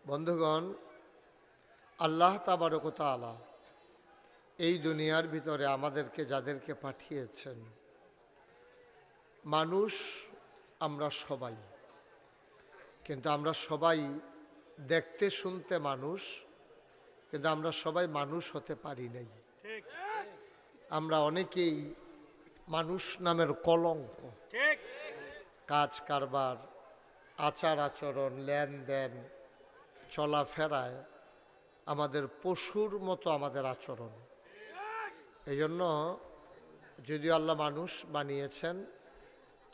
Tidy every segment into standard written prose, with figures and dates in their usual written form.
বন্ধুগণ, আল্লাহ তাবারক ওয়া তাআলা এই দুনিয়ার ভিতরে আমাদেরকে যাদেরকে পাঠিয়েছেন, মানুষ আমরা সবাই, কিন্তু আমরা সবাই দেখতে শুনতে মানুষ, কিন্তু আমরা সবাই মানুষ হতে পারি নাই। আমরা অনেকেই মানুষ নামের কলঙ্ক। কাজ কারবার, আচার আচরণ, লেনদেন, চলাফেরায় আমাদের পশুর মতো আমাদের আচরণ। এই জন্য যদিও আল্লাহ মানুষ বানিয়েছেন,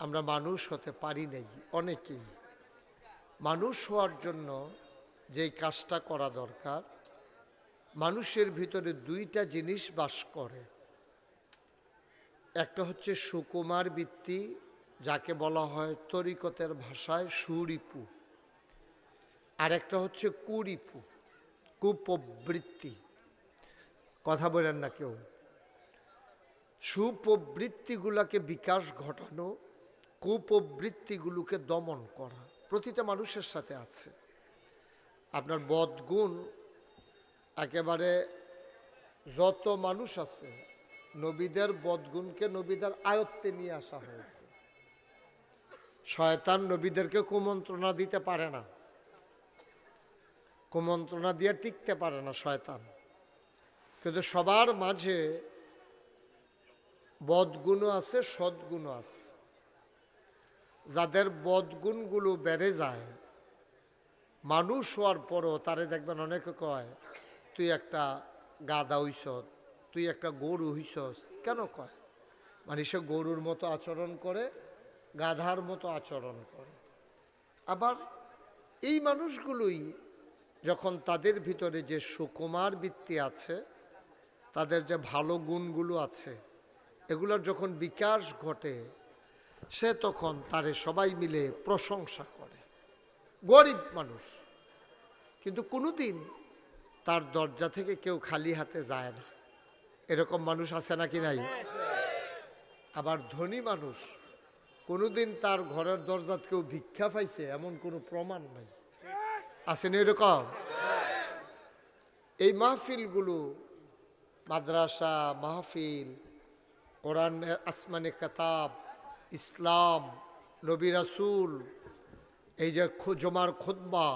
আমরা মানুষ হতে পারি নাই অনেকেই। মানুষ হওয়ার জন্য যেই কাজটা করা দরকার, মানুষের ভিতরে দুইটা জিনিস বাস করে। একটা হচ্ছে সুকুমার বৃত্তি, যাকে বলা হয় তরিকতের ভাষায় সুরিপু, আর একটা হচ্ছে কুরিপু, কুপ্রবৃত্তি। কথা বলেন না কেউ। সুপ্রবৃত্তিগুলোকে বিকাশ ঘটানো, কুপ্রবৃত্তিগুলোকে দমন করা প্রতিটা মানুষের সাথে আছে। আপনার বদগুণ একেবারে যত মানুষ আছে, নবীদের বদগুণকে নবীদের আয়ত্তে নিয়ে আসা হয়েছে। শয়তান নবীদেরকে কুমন্ত্রণা দিতে পারে না, কুমন্ত্রণা দিয়ে টিকতে পারে না শয়তান। কিন্তু সবার মাঝে বদগুণও আছে, সদ্গুণও আছে। যাদের বদগুণগুলো বেড়ে যায়, মানুষ হওয়ার পরও তারে দেখবেন অনেকে কয়, তুই একটা গাধা হইছ, তুই একটা গরু হইছস। কেন কয়? মানে সে গরুর মতো আচরণ করে, গাধার মতো আচরণ করে। আবার এই মানুষগুলোই যখন তাদের ভিতরে যে সুকুমার বৃত্তি আছে, তাদের যে ভালো গুণগুলো আছে, এগুলোর যখন বিকাশ ঘটে, সে তখন তারে সবাই মিলে প্রশংসা করে। গরিব মানুষ, কিন্তু কোনোদিন তার দরজা থেকে কেউ খালি হাতে যায় না। এরকম মানুষ আছে নাকি নাই? আবার ধনী মানুষ, কোনোদিন তার ঘরের দরজা কেউ ভিক্ষা পাইছে এমন কোনো প্রমাণ নাই। আছে না এরকম? এই মাহফিলগুলো, মাদ্রাসা মাহফিল, কোরআন, আসমানে কিতাব, ইসলাম, নবী রাসূল, এই যে জুমার খুতবা,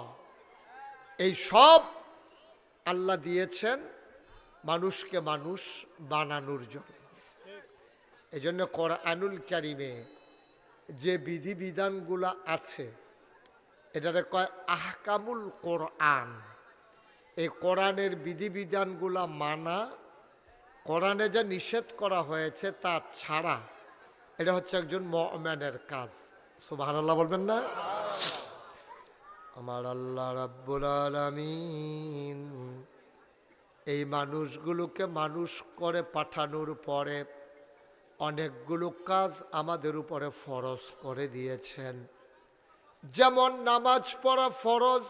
এই সব আল্লাহ দিয়েছেন মানুষকে মানুষ বানানোর জন্য। এই জন্য কোরআনুল কারিমে যে বিধিবিধানগুলো আছে, এটারে কয় আহকামুল কোরআন। এই কোরআনের বিধিবিধানগুলা মানা, কোরআনে যা নিষেধ করা হয়েছে তা ছাড়া, এটা হচ্ছে একজন মুমিনের কাজ। সুবহানাল্লাহ বলবেন না? আমার আল্লাহ রাব্বুল আলামিন এই মানুষগুলোকে মানুষ করে পাঠানোর পরে অনেকগুলো কাজ আমাদের উপরে ফরজ করে দিয়েছেন। যেমন নামাজ পড়া ফরজ।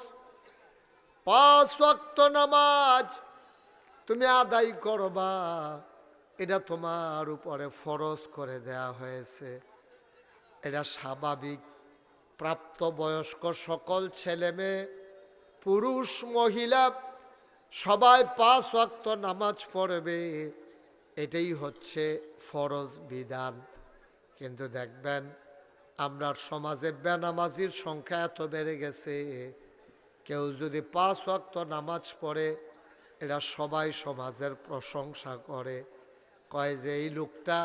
5 ওয়াক্ত নামাজ তুমি আদায় করবা, এটা তোমার উপরে ফরজ করে দেয়া হয়েছে। এটা স্বাভাবিক। প্রাপ্তবয়স্ক সকল ছেলে মেয়ে, পুরুষ মহিলা সবাই 5 ওয়াক্ত নামাজ পড়বে, এটাই হচ্ছে ফরজ বিধান। কিন্তু দেখবেন আমরা সমাজে বেনামাজির সংখ্যা এত বেড়ে গেছে, কেউ যদি 5 ওয়াক্ত নামাজ পড়ে, এরা সবাই সমাজের প্রশংসা করে, কয় যে এই লোকটা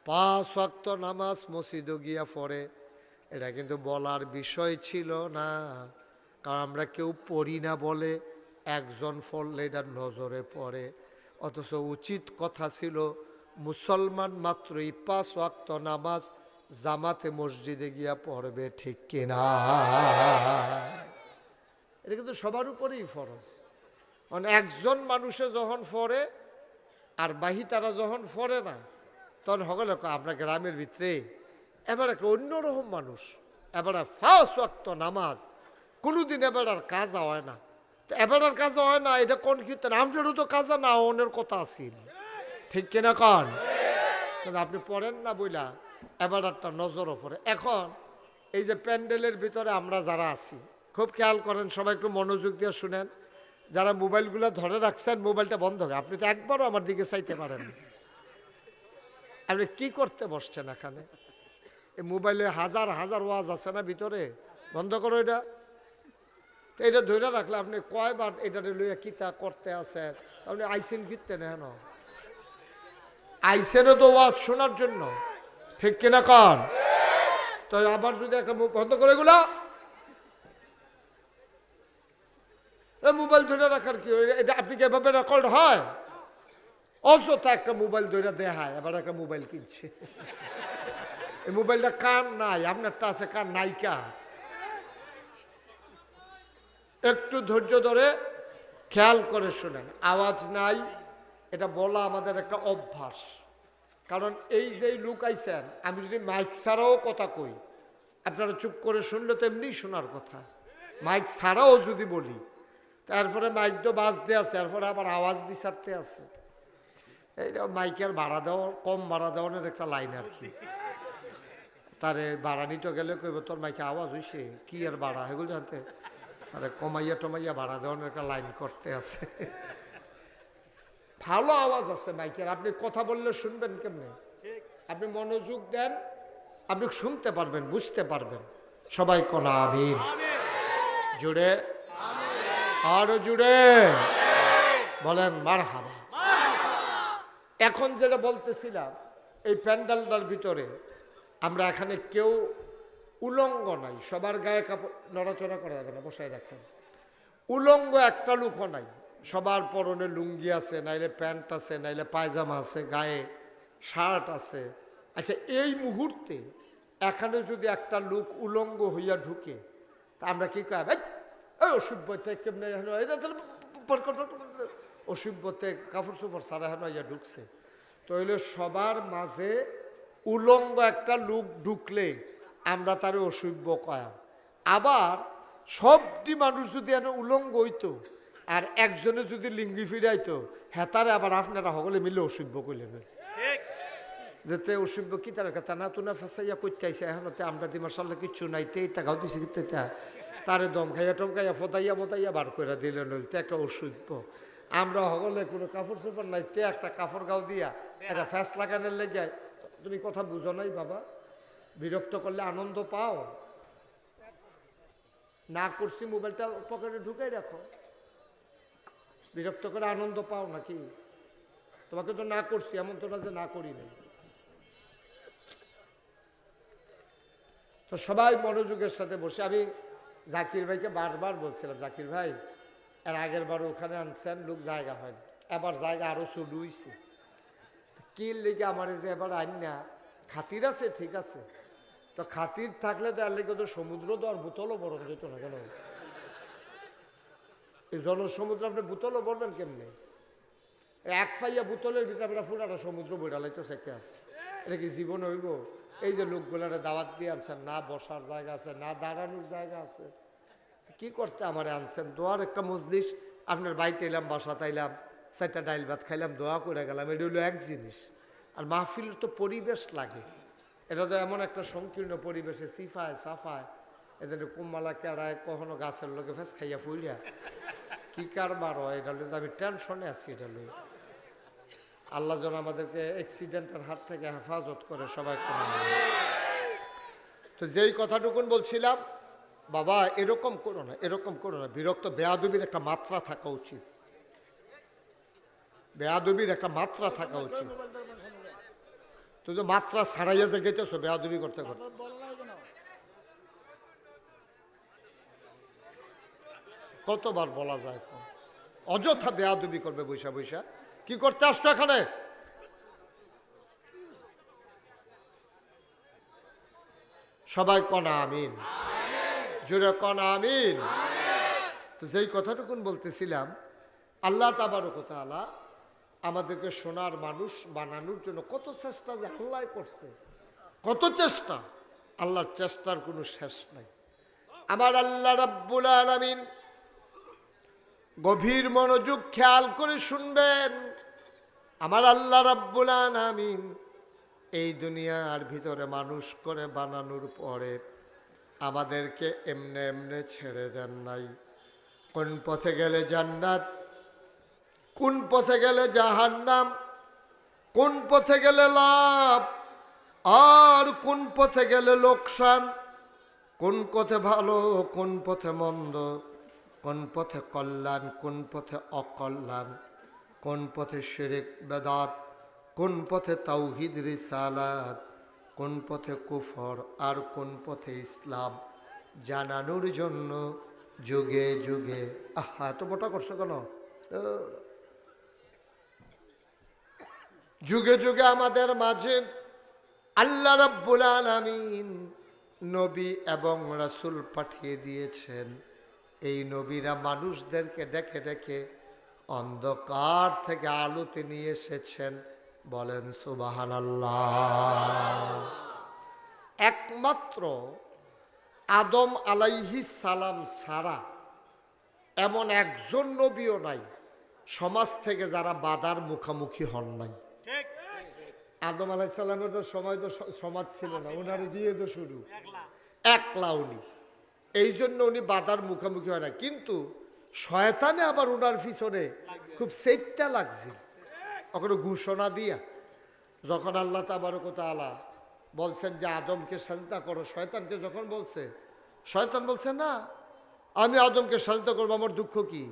5 ওয়াক্ত নামাজ মসজিদে গিয়া পড়ে। এটা কিন্তু বলার বিষয় ছিল না, কারণ আমরা কেউ পড়ি না বলে একজন পড়লে এটা নজরে পড়ে। অথচ উচিত কথা ছিল মুসলমান মাত্রই 5 ওয়াক্ত নামাজ জামাতে মসজিদে গিয়া পড়বে, ঠিক কিনা? এটা কিন্তু সবার উপরেই ফরজ। মানে একজন মানুষে যখন পড়ে আর বাহি তারা যখন পড়ে না, তখন হগলে আপনার গ্রামের ভিতরে এবার একটা অন্যরকম মানুষ, এবার 5 ওয়াক্ত নামাজ কোনোদিন এবার আর কাজা হয় না। তো এবার আর কাজা হয় না, এটা কোন কীর্তন? আপনারও তো কাজা না অনের কথা আছিল, ঠিক কিনা কন? কিন্তু আপনি পড়েন না বইলা এবার একটা নজরও পড়ে। এখন এই যে প্যান্ডেলের ভিতরে আমরা যারা আছি, খুব খেয়াল করেন, সবাই একটু মনোযোগ দিয়ে শুনেন। যারা মোবাইলগুলো ধরে রাখছেন মোবাইলটা বন্ধ হবে। আপনি তো একবারও আমার দিকে চাইতে পারেন না। আপনি কি করতে বসছেন এখানে? এই মোবাইলে হাজার হাজার ওয়াজ আছে না ভিতরে, বন্ধ করো এটা। তো এটা ধরে রাখলে আপনি কয়বার এটা লইয়া কিতা করতে আছেন? আপনি আইসেন কিনতে নেন, আইসেনও তো ওয়াজ শোনার জন্য, ঠিক কিনা কন? তো আবার যদি একটা মুখ বন্ধ করে এগুলা, মোবাইল ধরে রাখার কি? এটা আপনি কি এভাবে রেকর্ড হয়? অযথা একটা মোবাইল ধরে দেখায়, আবার একটা মোবাইল কিনছে। এই মোবাইলটা কান নাই, আপনারটা আছে, কান নাইকা। একটু ধৈর্য ধরে খেয়াল করে শুনেন। আওয়াজ নাই এটা বলা আমাদের একটা অভ্যাস। কারণ এই যে লোক আইছেন, আমি যদি মাইক ছাড়াও কথা কই, আপনারা চুপ করে শুনলে তো এমনি শোনার কথা। মাইক ছাড়াও যদি বলি, তারপরে মাইক তো বাজতে আছে, তারপরে আবার আওয়াজ বিচারতে আছে। এইটা মাইকের ভাড়া দেওয়া, কম ভাড়া দেওয়ার একটা লাইন আর কি। তারে ভাড়া নিতে গেলে কইব তোর মাইকে আওয়াজ হইছে, কি আর ভাড়া এগুলো জানতে, আরে কমাইয়া টমাইয়া ভাড়া দেওয়ার একটা লাইন করতে আছে। ভালো আওয়াজ আছে মাইকের, আপনি কথা বললে শুনবেন কেমনে? আপনি মনোযোগ দেন, আপনি শুনতে পারবেন, বুঝতে পারবেন। সবাই কোনা আমিন, জুড়ে আরো জুড়ে বলেন মারহাবা। এখন যেটা বলতেছিলাম, এই প্যান্ডেলটার ভিতরে আমরা এখানে কেউ উলঙ্গ নাই, সবার গায়ে কাপড় নড়াচড়া করা যাবে না, বসায় রাখেন। উলঙ্গ একটা লোকও নাই, সবার পরনে লুঙ্গি আছে, নাইলে প্যান্ট আছে, নাইলে পায়জামা আছে, গায়ে শার্ট আছে। আচ্ছা, এই মুহূর্তে এখানে যদি একটা লোক উলঙ্গ হইয়া ঢুকে, তা আমরা কি কয়? অসভ্যতে কেমনে অসভ্যতে কাপড় চোপড় সারা হেন ইয়া ঢুকছে। তো হইলে সবার মাঝে উলঙ্গ একটা লোক ঢুকলে আমরা তারে অসভ্য কয়া। আবার সবটি মানুষ যদি এনে উলঙ্গ হইতো আর একজনে যদি লিঙ্গি ফিরাইতো, হেতারে আবার আপনারা সকলে মিলে অসভ্য কইলেন। যেতে অসভ্য কি তার কথা না তুনা ফেসাইয়া করতে আইসে, এখন আমরা দি মাসাল্লাহ কিচ্ছু নাই, তে টাকাও দিছি কিন্তু তারে দম খাইয়া টমকাইয়া ফতাইয়া মতাইয়া বার করে দিলেন, তে একটা অসভ্য। আমরা সকলে কোনো কাপড় চোপড় নাই, তে একটা কাপড় গাও দিয়া একটা ফ্যাস লাগানোর লেগে। তুমি কথা বুঝো নাই বাবা? বিরক্ত করলে আনন্দ পাও না? করছি মোবাইলটা পকেটে ঢুকাই রাখো, বিরক্ত করে আনন্দ পাও নাকি? তোমাকে তো না করছি, এমন তো না যে না করি নাই। তো সবাই মনোযোগের সাথে বসে, আমি জাকির ভাইকে বারবার বলছিলাম, জাকির ভাই এর আগের বার ওখানে আনছেন, লোক জায়গা হয় না, এবার জায়গা আরো শুরু হইছে। কি লেগে আমার যে এবার আইন না, খাতির আছে ঠিক আছে, তো খাতির থাকলে তো এর লেগে তো সমুদ্র তো আর বোতলও বরণ যেত না কেন? এই জনসমুদ্র আপনি বোতলও ভরবেন কেমনে? এক ফাইয়া বোতলের ভিতরে আপনার পুরাটা সমুদ্র বইডালাই তো সেকে আছে, এটা কি জীবন হইব? এই যে লোকগুলারে দাওয়াত দিয়ে আনছেন, না বসার জায়গা আছে, না দাঁড়ানোর জায়গা আছে, কি করতে আমারে আনছেন? দোয়ার একটা মজলিস, আপনার বাড়িতে এলাম, বাসাতে এলাম, 4টা ডাইল ভাত খাইলাম, দোয়া করে গেলাম, এটা হলো এক জিনিস। আর মাহফিলের তো পরিবেশ লাগে, এটা তো এমন একটা সংকীর্ণ পরিবেশে সিফায় সাফায়, এদের কুম্মালা কেড়ায়, কখনো গাছের লোকে ফেস খাইয়া ফুইয়া কি কারবার হয়, এটা হলো আমি টেনশনে আছি। এটা হলো আল্লাহ যেন আমাদেরকে অ্যাক্সিডেন্টের হাত থেকে হেফাজত করে, সবাই। তো যেই কথাটুকুন বলছিলাম, বাবা এরকম করো না, এরকম করো না, বিরক্ত। বেয়াদবির একটা মাত্রা থাকা উচিত, বেয়াদবির একটা মাত্রা থাকা উচিত। তুই তো মাত্রা ছাড়াইয়া যে গেতেছো বেয়াদবি করতে করতে। কতবার বলা যায়, অযথা বেয়াদবি করবে বৈশা বৈশা। কি করতে আসছো এখানে? সবাই কনা আমিন, জোরে কনা আমিন। তো যেই কথাটুকুন বলতেছিলাম, আল্লাহ তাবারক ওয়া তাআলা আমাদেরকে সোনার মানুষ বানানোর জন্য কত চেষ্টা যে আল্লাহ করছে, কত চেষ্টা। আল্লাহর চেষ্টার কোনো শেষ নাই। আমার আল্লাহ রাব্বুল আলামিন, গভীর মনোযোগ খেয়াল করে শুনবেন, আমার আল্লাহ রাব্বুল আলামিন এই দুনিয়ার ভিতরে মানুষ করে বানানোর পরে আমাদেরকে এমনে এমনে ছেড়ে দেন নাই। কোন পথে গেলে জান্নাত, কোন পথে গেলে জাহান্নাম, কোন পথে গেলে লাভ আর কোন পথে গেলে লোকসান, কোন পথে ভালো কোন পথে মন্দ, কোন পথে কল্যাণ কোন পথে অকল্যাণ, কোন পথে শিরক বেদাত, কোন পথে তাওহীদ রিসালাত, কোন পথে কুফর আর কোন পথে ইসলাম জানানোর জন্য যুগে যুগে এত মোটা করছো কেন? যুগে যুগে আমাদের মাঝে আল্লাহ রাব্বুল আলামিন নবী এবং রাসূল পাঠিয়ে দিয়েছেন। এই নবীরা মানুষদেরকে ডেকে ডেকে অন্ধকার থেকে আলোতে নিয়ে এসেছেন। বলেন সুবহানাল্লাহ। একমাত্র আদম আলাইহিস সালাম ছাড়া এমন একজন নবীও নাই সমাজ থেকে যারা বাধার মুখোমুখি হন নাই। আদম আলাইহিস সালামের তো সময় তো সমাজ ছিল না, ওনারে দিয়ে তো শুরু একলা উনি, এই জন্য উনি বাধার মুখোমুখি হয় না। কিন্তু শয়তানে আবার ওনার পিছনে খুব সেটটা লাগছে। ওখানে ঘোষণা দিয়া যখন আল্লাহ তাবারক ওয়া তাআলা বলছেন যে আদমকে সাজদা করো, শয়তানকে যখন বলছে, শয়তান বলছে না আমি আদমকে সাজদা করবো, আমার দুঃখ কি?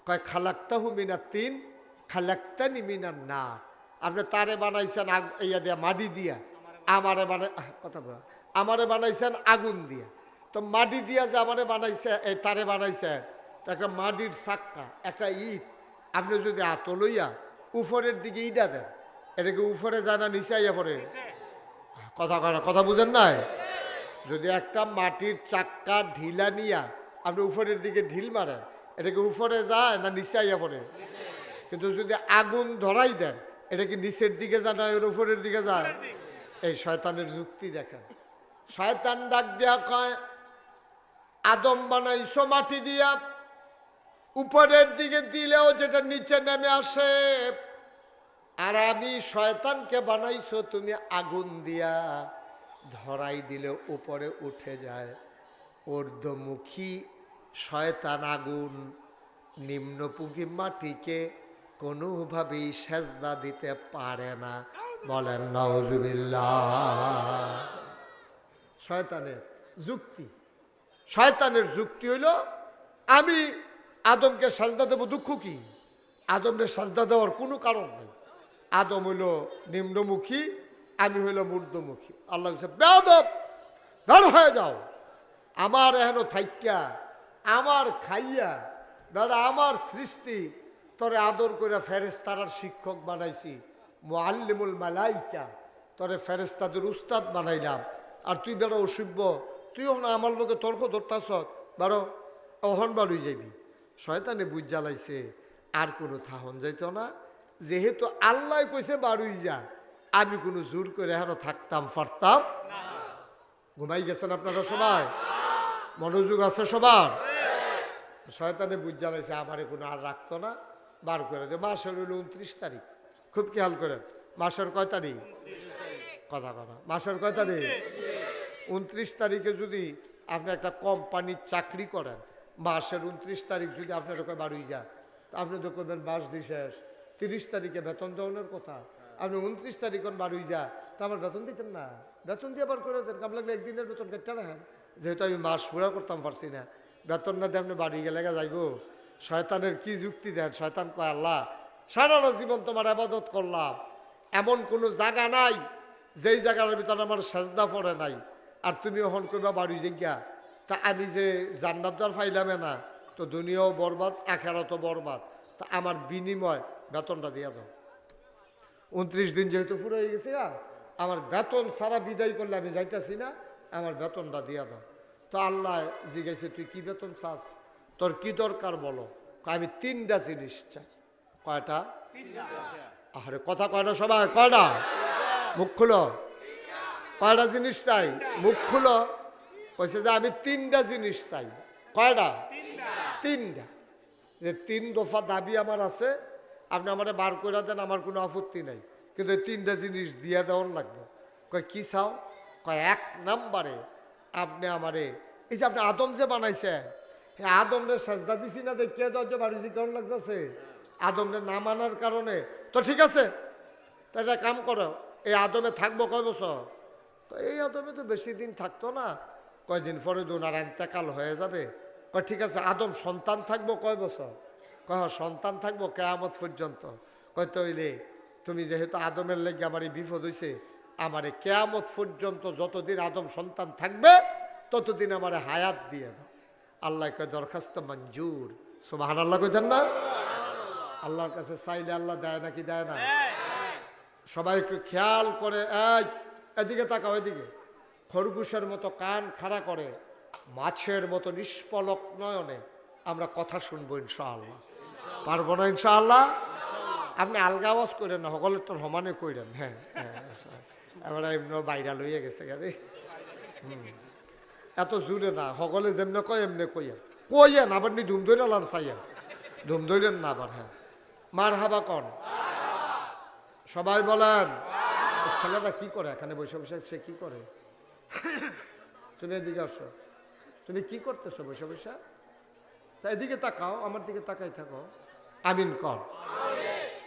কয় খালাক্তাহু মিনাত তিন খালাক্তানি মিনান নার। আপনি তারে বানাইছেন ইয়া দিয়া মাটি দিয়া, আমারে বানাই কথা বলা আমারে বানাইছেন আগুন দিয়া। তো মাটি দিয়া যে আমারে বানাইছে এই তারে বানাইছেন একটা মাটির চাক্কা একটা ইট, আপনি যদি হাত লইয়া উপরের দিকে ইটা দেন এটাকে উপরে যায় না নিচে আইয়া পড়ে? কথা বুঝেন নাই? যদি একটা মাটির চাক্কা ঢিলা নিয়া আপনি উপরের দিকে ঢিল মারেন এটাকে উপরে যায় না নিচে আইয়া পড়ে? কিন্তু যদি আগুন ধরাই দেন এটা কি নিচের দিকে যায় না এর উপরের দিকে যায়? এই শয়তানের যুক্তি দেখেন। শয়তান ডাক দিয়া কয় আদম বানাইছো মাটি দিয়া, উপরের দিকে দিলেও যেটা নিচে নেমে আসে, আর আমি শয়তানকে বানাইছো তুমি আগুন দিয়া, ধরাই দিলে উপরে উঠে যায়। ঊর্ধ্বমুখী শয়তান আগুন নিম্নমুখী মাটিকে কোনোভাবেই সেজদা দিতে পারে না। বলেন নাউজুবিল্লাহ। শয়তানের যুক্তি, শয়তানের যুক্তি হইল আমি আদমকে সাজদা দেব, দুঃখ কি? আদমকে সাজদা দেওয়ার কোনো কারণ নেই। আদম হইল নিম্নমুখী, আমি হইল ঊর্ধ্বমুখী। আল্লাহ বেয়াদব বের হয়ে যাও, আমার এহেন থাইক্যা আমার খাইয়া বেড়া আমার সৃষ্টি তরে আদর করে ফেরেশতার শিক্ষক বানাইছি, মুআল্লিমুল মালাইকা, তরে ফেরেশতাদের উস্তাদ বানাইলাম, আর তুই বেড়া অসভ্য, তুই ওখানে আমার লোকে তর্ক ধরতাছ, বারো অহন বাড়ুই যাবি। শয়তানে বুঝ জ্বালাইছে আর কোনো থাহন যাইত না। যেহেতু আল্লাহ কইছে বাড়ুই যা, আমি কোনো জোর করে এখনো থাকতাম পারতাম। ঘুমাই গেছেন আপনারা সবাই? মনোযোগ আছে সবার? শয়তানে বুঝ জ্বালাইছে আমারে কোনো আর রাখতো না, বার করে দে। মাসের হইল 29 তারিখ, খুব খেয়াল করেন। মাসের কয় তারিখ? কথা মাসের কয় তারিখ? 29 তারিখে যদি আপনি একটা কোম্পানির চাকরি করেন, মাসের 29 তারিখ যদি আপনার ওকে বাড়ুই যায়, আপনি তো করবেন মাস দিয়ে শেষ, 30 তারিখে বেতন দেওয়ানোর কথা, আপনি 29 তারিখ বাড়ুই যায়, তা আমার বেতন দিতেন না? বেতন দিয়ে আবার করে দেন, কাম লাগলে একদিনের বেতন কেটে রাখেন। যেহেতু আমি মাস পুরা করতাম পারছি না, বেতন না দিয়ে আপনি বাড়ি গেলে যাইব। শয়তানের কি যুক্তি দেন? শয়তান কয় আল্লাহ সারাটা জীবন তোমার ইবাদত করলাম, এমন কোনো জায়গা নাই যেই জায়গার ভিতরে আমার সেজদা পড়ে নাই, আর তুমি ওখান কইবা বাড়ি জিজ্ঞা, তা আমি যে জান্নাত দ্বার ফাইলামে না, তো দুনিয়াও বরবাদ আখিরাতও বরবাদ, তা আমার বিনিময় বেতনটা দিয়া দাও। 29 দিন যেহেতু পুরো হয়ে গেছে, আমার বেতন সারা বিদায় করলে আমি যাইতেছি না, আমার বেতনটা দিয়া দাও। তো আল্লাহ জিজ্ঞাসা তুই কি বেতন চাস, তোর কি দরকার বলো? আমি 3টা জিনিস চাই। কয়টা? আরে কথা কয়টা সবাই? কয়টা? মুখ খুলো। কয়টা জিনিস চাই? মুখ খুলো। বলছে যে আমি 3টা জিনিস চাই। কয়টা? 3টা। যে 3 দফা দাবি আমার আছে, আপনি আমারে বার করে দেন, আমার কোনো আপত্তি নাই, কিন্তু এই 3টা জিনিস দিয়ে দেওয়ার লাগবে। কয় কি চাও? কয় 1 নম্বরে আপনি আমারে এই যে আপনি আদম যে বানাইছে, হ্যাঁ আদমরে সাজদা দিছি না দেখিয়ে দরজা বাড়ি কেমন লাগতেছে আদমরে না মানার কারণে। তো ঠিক আছে, তো একটা কাম করো, এই আদমে থাকবো কয় বছর? এই আদমে তো বেশি দিন থাকতো না, কয়দিন পরে দুনার ইন্তেকাল হয়ে যাবে। কয় ঠিক আছে, আদম সন্তান থাকবো কয় বছর? কয় সন্তান থাকবো কিয়ামত পর্যন্ত। কয় তইলে তুমি যেহেতু আদমের লেগে আমার এই বিপদ হইছে, আমারে কিয়ামত পর্যন্ত যতদিন আদম সন্তান থাকবে ততদিন আমারে হায়াত দিয়ে দাও। আল্লাহ কয় দরখাস্ত মঞ্জুর। সুবহানাল্লাহ কইতেন না? আল্লাহর কাছে চাইলে আল্লাহ দেয় নাকি দেয় না? সবাই একটু খেয়াল করে, এই এদিকে তাকাও, এদিকে। খরগোশের মতো কান খাড়া করে মাছের মতো নিষ্পলক নয়নে আমরা কথা শুনবো ইনশাআল্লাহ। পারবো না ইনশাআল্লাহ? আপনি আলগা আওয়াজ করেন না, সকলের তো সমানে কইরেন। হ্যাঁ এবার এমনি বাইরা লইয়া গেছে গাড়ি। এত জোরে না, সকলে যেমনে কয় এমনি কইয়েন আবার নি ধুম ধরে লাল চাইয়েন, ধুম ধরেন না আবার। হ্যাঁ মার হাবা কন সবাই বলেন। ছেলেটা কি করে এখানে বসে বসে? সে কি করে? তুমি এদিকে আসো, তুমি কি করতেছো বসে বসে? তা এদিকে তাকাও, আমার দিকে তাকাই থাকো। আমিন কর।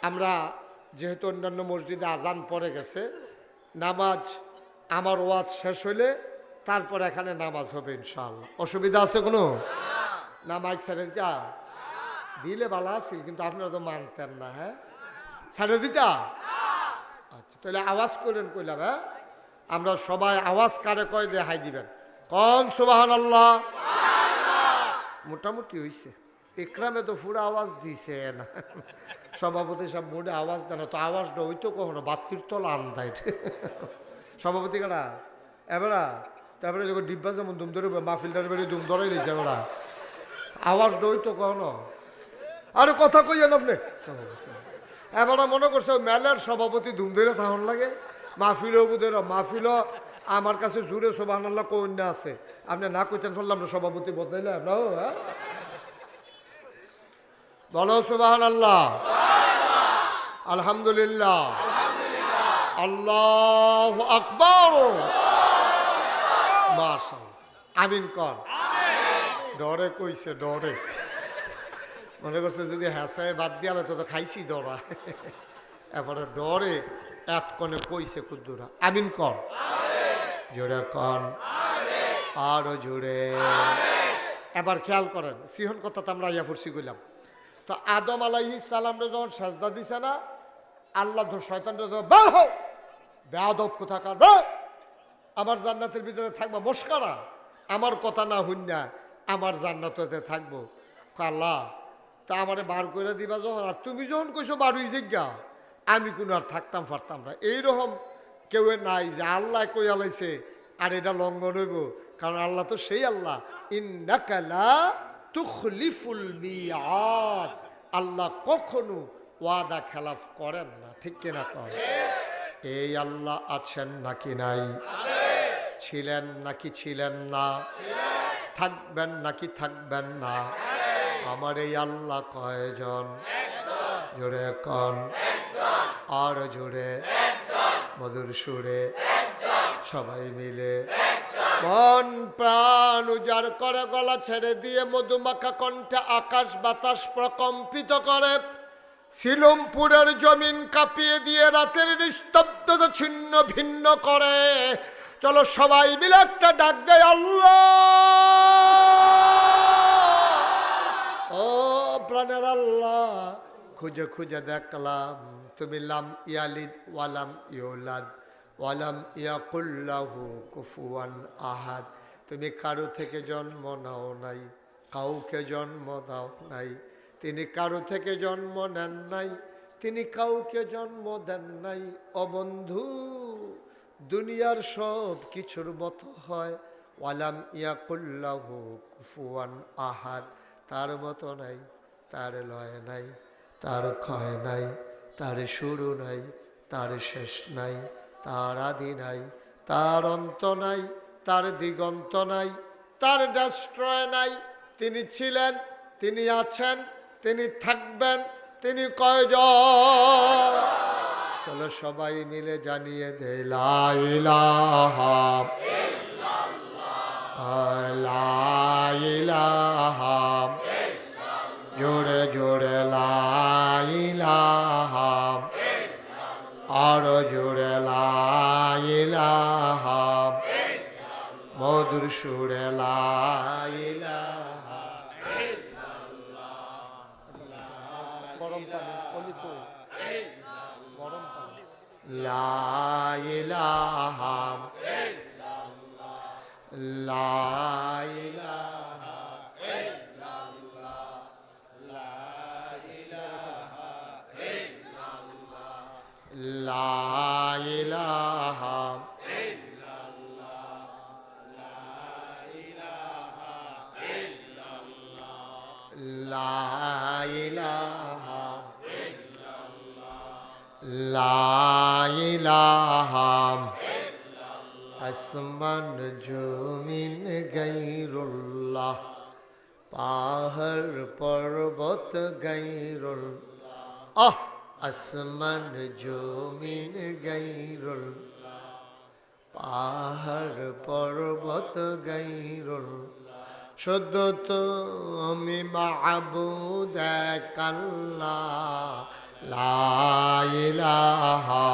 আমরা যেহেতু অন্যান্য মসজিদে আজান পড়ে গেছে, নামাজ আমার ওয়াজ শেষ হইলে তারপর এখানে নামাজ হবে ইনশাআল্লাহ। অসুবিধা আছে কোনো? না মাইক ছেড়ে দিতা দিলে ভালো আছিল, কিন্তু আপনারা তো মানতেন না। হ্যাঁ ছেড়ে দিতা? আচ্ছা তাহলে আওয়াজ করেন কইলাম। হ্যাঁ আমরা সবাই আওয়াজ কারে কয় দিয়ে হাই দিবেন। কোন সুবহানাল্লাহ? মোটামুটি হইছে। ইকরামে তো পুরো আওয়াজ দিছে না, সভাপতি সব মোড়ে আওয়াজ দেয় না। তো আওয়াজটা হইতো কখনো বাত্তির তলা আন্দায় সভাপতি কারা এবারা। তারপরে যখন ডিব্বা যেমন দুম ধরে মাহফিলটার বেরিয়ে দুম ধরে নিয়েছে ওরা, আওয়াজটা হইতো কখনো। আরে কথা কইয়েন আপনি। এবারে মনে করছে মেলার সভাপতি ধুম ধরে থাকুন লাগে, মাহফিলও বুধের মাহফিলও আমার কাছে জুড়ে সুবহানাল্লাহ কন্যা আছে, আপনি না কইতেন ফেললাম না সভাপতি বদলাইলাম না। হ্যাঁ বলো সুবহানাল্লাহ, আলহামদুলিল্লাহ, আল্লাহু আকবার, মাশাআল্লাহ। আমিন কর। ডরে কইছে, ডরে মনে করছে যদি হ্যাঁসায় বাদ দিয়ে তো খাইছি ডরা, এবারে ডরে এক কোণে কইছে কুদ্দুরা। আমিন কর। জোরে কন, আরো জোরে। এবার খেয়াল করেন, সিহন কথা তো আমরা ইয়া পড়ছি কইলাম। তো আদম আলাইহিস সালামরে যখন সাজদা দিছে না, আল্লাহ শয়তানরে বের হও, বেয়াদব কোথাকার, আমার জান্নাতের ভিতরে থাকবো মস্কারা, আমার কথা না হইনা আমার জান্নাতে থাকবো। আল্লাহ তা আমারে বার করে দিবা যখন, আর তুমি যখন কইছো বারুই জিজ্ঞা, আমি কোনো আর থাকতাম পারতাম না। এইরকম কেউ নাই যে আল্লাহ কই আলাইছে আর এটা লঙ্ঘন হইব, কারণ আল্লাহ তো সেই আল্লাহ, ইন্নাকা লা তুখলিফুল মিআদ, আল্লাহ কখনো ওয়াদা খেলাফ করেন না, ঠিক কিনা কর? এই আল্লাহ আছেন নাকি নাই? ছিলেন নাকি ছিলেন না? থাকবেন নাকি থাকবেন না? আমার এই আল্লাহ কয়জন? জোরে কন, আর জোরে, মধুর সুরে, সবাই মিলে মন প্রাণ উজাড় করে গলা ছেড়ে দিয়ে মধুমাখা কণ্ঠে আকাশ বাতাস প্রকম্পিত করে, সিলমপুরের জমিন কাঁপিয়ে দিয়ে রাতের নিস্তব্ধতা ছিন্ন ভিন্ন করে। চলো সবাই মিলে একটা ডাক দেয়, আল্লাহ। ও প্রাণের আল্লাহ, খুঁজে খুঁজে দেখলাম তুমি লাম ইয়ালিদ ওয়ালাম ইউলাদ ওয়ালাম ইয়াকুল্লাহু কুফুয়ান আহাদ, তুমি কারো থেকে জন্ম নাও নাই, কাউকে জন্ম দাও নাই। তিনি কারো থেকে জন্ম নেন নাই, তিনি কাউকে জন্ম দেন নাই। ও বন্ধু, দুনিয়ার সব কিছুর মতো হয়, ওয়ালাম ইয়াকুল্লাহু কুফুয়ান আহাদ, তার মতো নাই, তার লয় নাই, তার ক্ষয় নাই, তার শুরু নাই, তার শেষ নাই, তার আদি নাই, তার অন্ত নাই, তার দিগন্ত নাই, তার ডাস্ট্রয় নাই। তিনি ছিলেন, তিনি আছেন, তিনি থাকবেন, তিনি কয়জন? চলো সবাই মিলে জানিয়ে দে, লা ইলাহা ইল্লাল্লাহ লা ইলাহা, জোরে জোরে লা ইলাহা, আরো জোরে লা ইলাহা, মধুর সুরে লা ইলাহা। গরম পানি গরম পানি। লা ইলাহা, লা ইলাহা, লা ইলাহা, লা ইলাহা, লা ইলাহা, আসমান জমিন গায়রুল্লাহ, পাহাড় পর্বত গায়রুল্লাহ, আসমান জমিন গায়রুল্লাহ, পাহাড় পর্বত গায়রুল্লাহ, শুধু তুমি মাবুদ এক আল্লাহ, লা ইলাহা,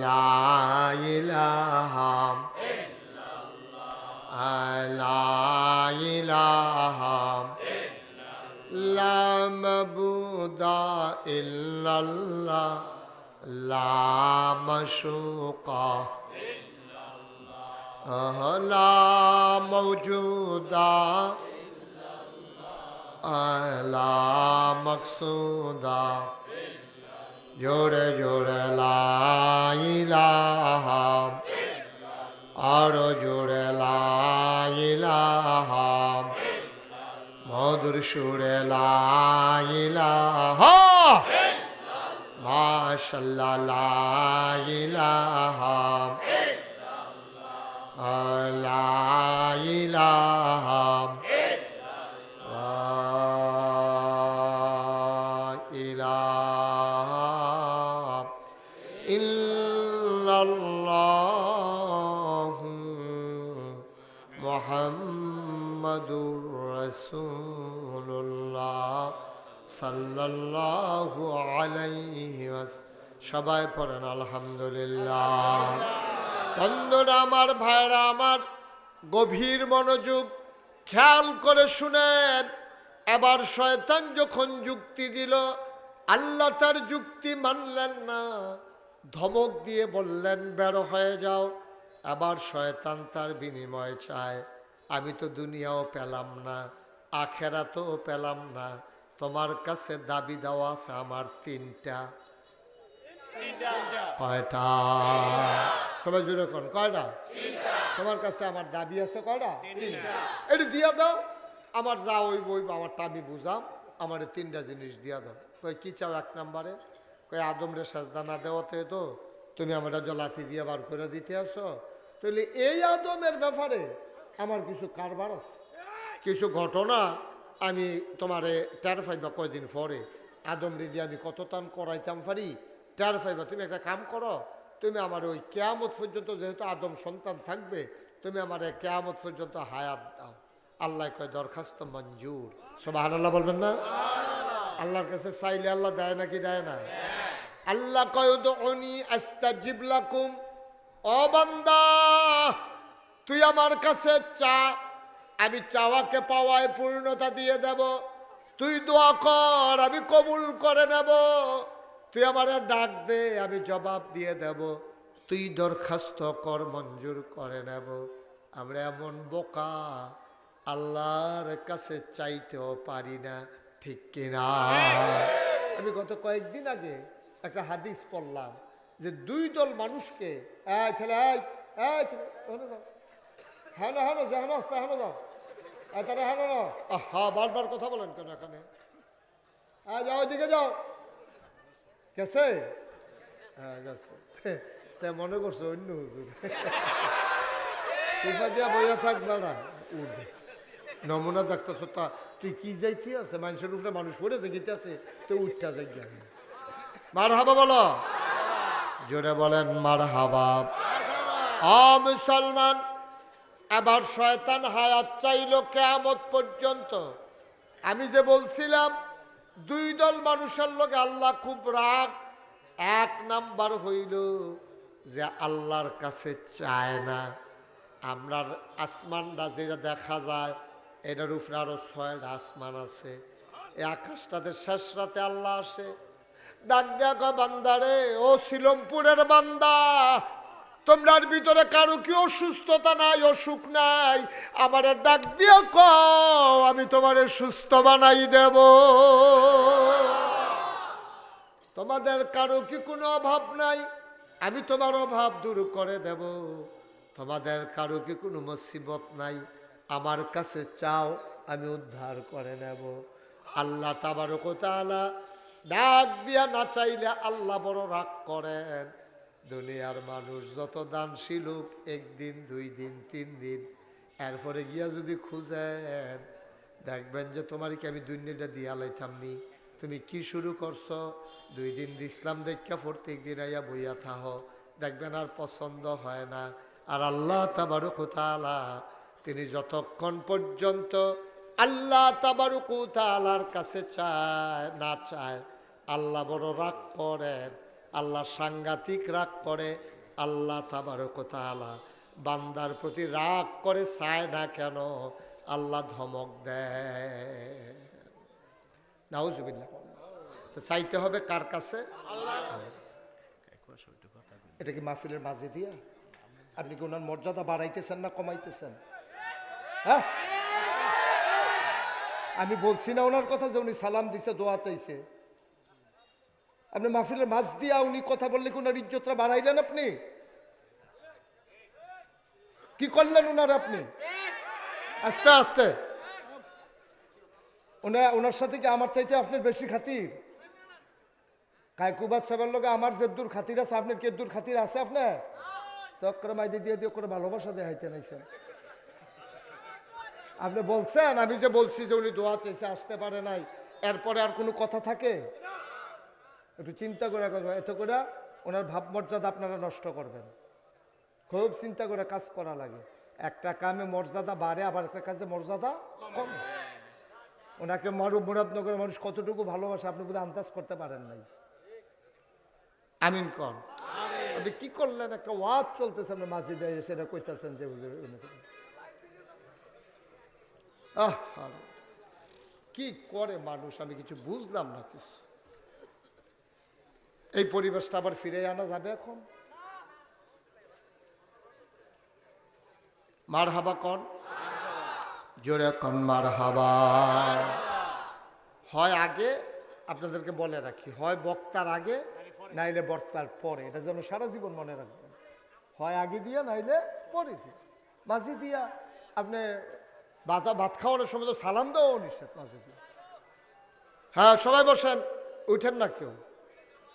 লা ইলাহা, লা ইলাহা, লা মাবুদা ইল্লাল্লাহ, লা মাশুকা, লা মওজুদা, লা মকসুদা, জোরে জোরে লা ইলাহা, আরো জোরে লা ইলাহা, মধুর সুরে লা ইলাহা, মাশাআল্লাহ লা ইলাহা, লা ইলাহা, লা ইলাহা ইল্লাল্লাহু মুহাম্মাদুর রাসূলুল্লাহ সাল্লাল্লাহু আলাইহি ওয়াসাল্লাম। সবাই পড়েন আলহামদুলিল্লাহ। বন্ধুরা আমার, ভাইরা আমার, গভীর মনোযোগ খেয়াল করে শুনেন। এবার শয়তান যখন যুক্তি দিল, আল্লাহ তার যুক্তি মানলেন না, ধমক দিয়ে বললেন বের হয়ে যাও। আবার শয়তান তার বিনিময় চায়, আমি তো দুনিয়াও পেলাম না, আখেরাতও পেলাম না, তোমার কাছে দাবি দেওয়া আছে আমার তিনটা। কয়টা? সবাই জুড়ে কোন কয়টা? তোমার কাছে আমার দাবি আছে কয়টা? এটি দিয়া দাও, আমার যা ওই বই আমারটা আমি বুঝাম, আমার তিনটা জিনিস দিয়া দাও। কই কি চাও? এক নম্বরে কই আদম রে সাজদা না দেওয়াতে তো তুমি আমরা লাথি দিয়ে বার করে দিতে আসো, তাহলে এই আদমের ব্যাপারে আমার কিছু কারবার আছে, কিছু ঘটনা আমি তোমারে টের পাইবা কয়দিন পরে। আদম রে দিয়ে আমি কত টান করাইতাম পারি টের পাইবা। তুমি একটা কাম করো, তুমি আমার ওই কেয়ামত পর্যন্ত, যেহেতু আদম সন্তান থাকবে, তুমি আমার কেয়ামত পর্যন্ত হায়াত দাও। আল্লাহ কয় দরখাস্ত মঞ্জুর। সুবহানাল্লাহ বলবেন না? আল্লাহর কাছে চাইলে আল্লাহ দেয় নাকি দেয় না? আল্লাহ কয় উদউনি আস্তাজিব লাকুম। ও বান্দা, তুই আমার কাছে চা, আমি চাওয়াকে পাওয়ায় পূর্ণতা দিয়ে দেব। তুই দোয়া কর, আমি কবুল করে নেব। তুই আমার ডাক দে, আমি জবাব দিয়ে দেব। তুই দরখাস্ত কর, মঞ্জুর করে নেব। আমরা এমন বোকা, আল্লাহর কাছে চাইতেও পারি না, ঠিক কিনা? আমি গত কয়েকদিন আগে একটা হাদিস পড়লাম যে দুই দল মানুষকে, ছেলে হ্যাঁ হ্যাঁ যেন আসতে হ্যাঁ দাও, তারা হ্যাঁ না, হ্যাঁ বারবার কথা বলেন কেন এখানে? যাও ওইদিকে যাও। গেছে? হ্যাঁ গেছে। তাই মনে করছো অন্য হুজুর দিয়া বইয়া থাকবে না, উঠবে নমুনা দেখতেছ। তা তুই কি যাইতে আছে? মানুষের উপরে মানুষ পড়েছে গীতে আছে, তো উঠটা যাই। মার হাবা বলো, জোরে বলেন মার হাবা। মুসলমান, এবার শয়তান হায়াত চাইল কিয়ামত পর্যন্ত। আমি যে বলছিলাম দুই দল মানুষের লোকে আল্লাহ খুব রাগ। এক নাম্বার হইল যে আল্লাহর কাছে চায় না। আমরার আসমানটা যেটা দেখা যায় এটার উপরে আরো 6টা আসমান আছে। এই আকাশটাতে শেষ রাতে আল্লাহ আসে, ডাক দেখা বান্দারে, ও শিলমপুরের বান্দা, তোমরার ভিতরে কারো কি অসুস্থতা নাই, অসুখ নাই, আমারে ডাক দিয়ে কও, আমি তোমারে সুস্থ বানাই দেব। তোমাদের কারো কি কোনো অভাব নাই, আমি তোমার অভাব দূর করে দেব। তোমাদের কারো কি কোনো মুসিবত নাই, আমার কাছে চাও, আমি উদ্ধার করে নেব। আল্লাহ তাবারক ওয়া তাআলা ডাক দিয়া না চাইলে আল্লাহ বড় রাগ করেন। দুনিয়ার মানুষ যত দানশীল হোক, 1 দিন 2 দিন 3 দিন, এরপরে গিয়া যদি খুঁজেন দেখবেন যে তোমার কি আমি দুনিয়াটা দিয়া লাইতামনি, তুমি কি শুরু করছো, 2 দিন ইসলাম দেখা প্রত্যেক দিন আইয়া বইয়া থাহ, দেখবেন আর পছন্দ হয় না। আর আল্লাহ তাবারক ওয়া তাআলা তিনি যতক্ষণ পর্যন্ত আল্লাহ তাবারক ওয়া তাআলার কাছে চায় না চায়, আল্লাহ বড় রাগ করেন, আল্লাহ সাংঘাতিক রাগ করে। আল্লাহ তাবারক ওয়া তাআলা বান্দার প্রতি রাগ করে, চায় না কেন, আল্লাহ ধমক দেয়। নাউজুবিল্লাহ। তো চাইতে হবে কার কাছে? এটা কি মাহফিলের মাঝে দিয়া আপনি কি ওনার মর্যাদা বাড়াইতেছেন না কমাইতেছেন? হ্যাঁ, আমি বলছি না ওনার কথা যে উনি সালাম দিছে, দোয়া চাইছে। আপনি মাহফিলের মাঝ দিয়া উনি কথা বললে কি ওনার ইজ্জতটা বাড়াইলেন? আপনি কি করলেন ওনার? আপনি আস্তে আস্তে ওনার সাথে কি আমার চাইতে আপনার বেশি খাতির? কায়কুবাদ সাহেবের লোক আমার যে দূর খাতির আছে, আপনার কে দূর খাতির আছে? আপনার তক্করে মাইদি দিয়ে দিয়ে করে ভালোবাসা দেখাইতে নাইছেন। আপনি বলছেন, আমি যে বলছি যে উনি দোয়া চাইছে, আসতে পারে নাই, এরপরে আর কোনো কথা থাকে? একটু চিন্তা করে এত করে ওনার ভাবমর্যাদা আপনারা নষ্ট করবেন। খুব চিন্তা করে কাজ করা লাগে। একটা কামে মর্যাদা বাড়ে, আবার একটা কাজে মর্যাদা কমে। ওনাকে মুরাদনগরের মানুষ কতটুকু ভালোবাসে আপনি বোধহয় আন্দাজ করতে পারেন নাই। আমিন কন। আপনি কি করলেন? একটা ওয়াজ চলতেছে, আপনি মাঝিদে সেটা কইতেছেন যে কি করে মানুষ, আমি কিছু বুঝলাম না কিছু। এই পরিবেশটা আবার ফিরে আনা যাবে এখন? মারহাবা কন, জোরে কন মারহাবা। হয় আগে, আপনাদেরকে বলে রাখি, হয় বক্তার আগে নাইলে বক্তার পরে, এটা যেন সারা জীবন মনে রাখবেন। হয় আগে দিয়া নাইলে পরে দিয়া। মাঝি দিয়া আপনি ভাত খাওয়ানোর সময় তো সালাম দেওয়া নিষেধ মাঝি দিয়া। হ্যাঁ, সবাই বসেন, উঠেন না কেউ।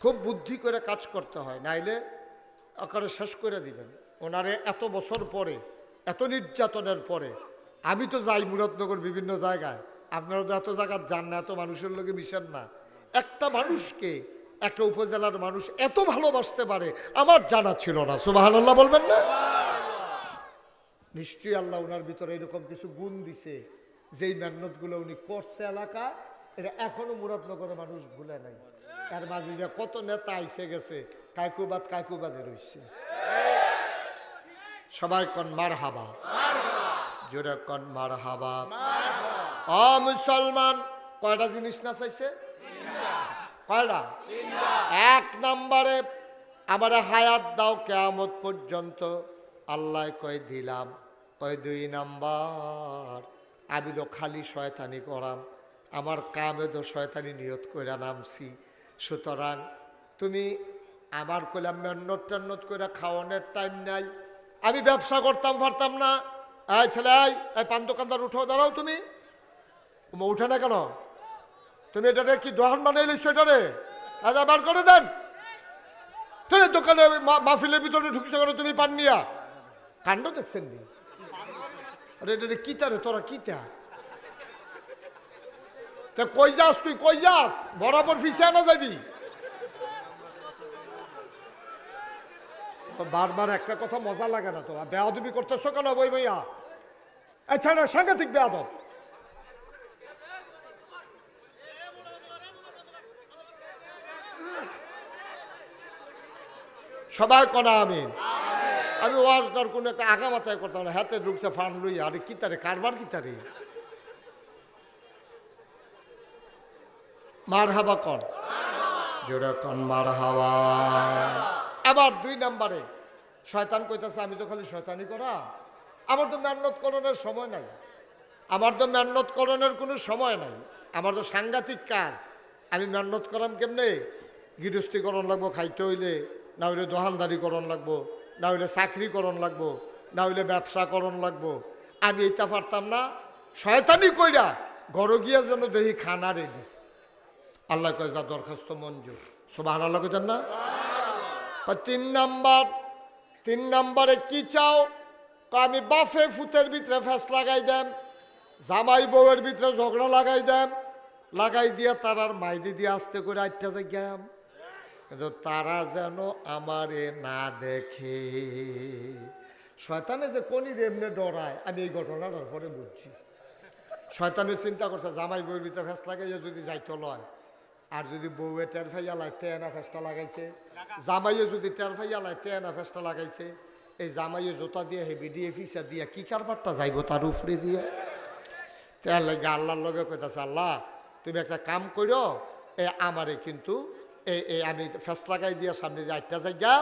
খুব বুদ্ধি করে কাজ করতে হয়, নাইলে আকারে শেষ করে দিবেন। ওনারে এত বছর পরে, এত নির্যাতনের পরে, আমি তো যাই মুরাদনগর বিভিন্ন জায়গায়, আপনারা তো এত জায়গায় যান না, এত মানুষের লোকে মিশেন না। একটা মানুষকে একটা উপজেলার মানুষ এত ভালোবাসতে পারে আমার জানা ছিল না। সুবহানাল্লাহ বলবেন না? নিশ্চয়ই আল্লাহ ওনার ভিতরে এরকম কিছু গুণ দিছে, যেই মেহনতগুলো উনি করছে এলাকা, এটা এখনো মুরাদনগরের মানুষ ভুলে নাই। এর মাঝে যে কত নেতা আইসে গেছে, কায়কুবাদে রয়েছে। সবাই কন মারহাবা, জোরে কন মারহাবা। মুসলমান, কয়টা জিনিস না চাইছে? কয়টা? 1 নম্বরে আমার হায়াত দাও কিয়ামত পর্যন্ত। আল্লাহ কয় দিলাম। কয় 2 নম্বর, আমি তো খালি শয়তানি করাম, আমার কামে তো শয়তানি নিয়ত করে নামছি। সুতরাং তুমি আমার কইলাম মেহনত টেন্নত করে খাওয়ানোর টাইম নাই। আমি ব্যবসা করতাম পারতাম না। এই ছেলে, এই পান দোকানদার উঠো, দাঁড়াও। তুমি উঠে না কেন? তুমি এটারে কি দোকান বানাইলে? সেটারে বার করে দেন। তুমি দোকানে মাহফিলের ভিতরে ঢুকছো কেন? তুমি পান নিয়া কাণ্ড দেখছেন নি? আরে এটা কিতা রে, তোরা কিতা? তা কই যাস তুই? কই যাস? বরাবর ফিসে আনা যাবি? বারবার একটা কথা মজা লাগে না তো, বেয়াদবি করতেছো কেন বই ভাইয়া? আচ্ছা না, সাংঘাতিক বেয়াদব। সবাই কনা আমিন। আমি ওয়াজটার কোনো একটা আগা মাথায় করতাম না, হাতে ঢুকছে ফান লই, আরে কি তারে কারবার কি তারে। মার হাবা কন, জোরে কন মার হাওয়া। আবার 2 নম্বরে শয়তান কইতাছে আমি তো খালি শয়তানি করা, আমার তো মেহনত করণের সময় নাই, আমার তো মেহনত করণের কোনো সময় নাই, আমার তো সাংঘাতিক কাজ, আমি মেহনত করাম কেমনে? গৃহস্থী করণ লাগবো খাইতে হইলে, না হইলে দোকানদারি করণ লাগবো, না হইলে চাকরি করণ লাগবো, না হইলে ব্যবসা করণ লাগবো। আমি এইটা পারতাম না, শয়তানি কইরা ঘরে গিয়া যেন দেখি খানা রেডি। আল্লাহ কয় যা দরখাস্ত মঞ্জুর। সুবহানাল্লাহ কইতেন না? 3 নম্বরে কি চাও? আমি বাফে ফুতের ভিতরে ফ্যাস লাগাই দেন, জামাই বউয়ের ভিতরে ঝগড়া লাগাই দেন, লাগাই দিয়া তারার মাইদি দিয়ে আস্তে করে আটটা যাইয়াম, কিন্তু তারা যেন আমারে না দেখে। শয়তানে যে কোনি এমনি ডরায়, আমি এই ঘটনাটার পরে বুঝছি। শয়তানে চিন্তা করছে জামাই বউয়ের ভিতরে ফ্যাস লাগাইয়া যদি যাইতো লয়, আর যদি বউয়ে টের ফাইয়া লাই তেনা ফেসটা লাগাইছে, জামাইয়ে যদি টের ফাইয়া লাই তেনা ফেসটা লাগাইছে, এই জামাইয়ে জোতা দিয়ে হেবি দিয়ে ফিসা দিয়া কি কারবারটা যাইব তার উপরে দিয়ে। তার লাগে আল্লাহর লগে কইতাছে, আল্লাহ তুমি একটা কাম করো, আমারে কিন্তু এই আমি ফেস লাগাই দিয়া সামনে দিয়ে আটটা যাইগা,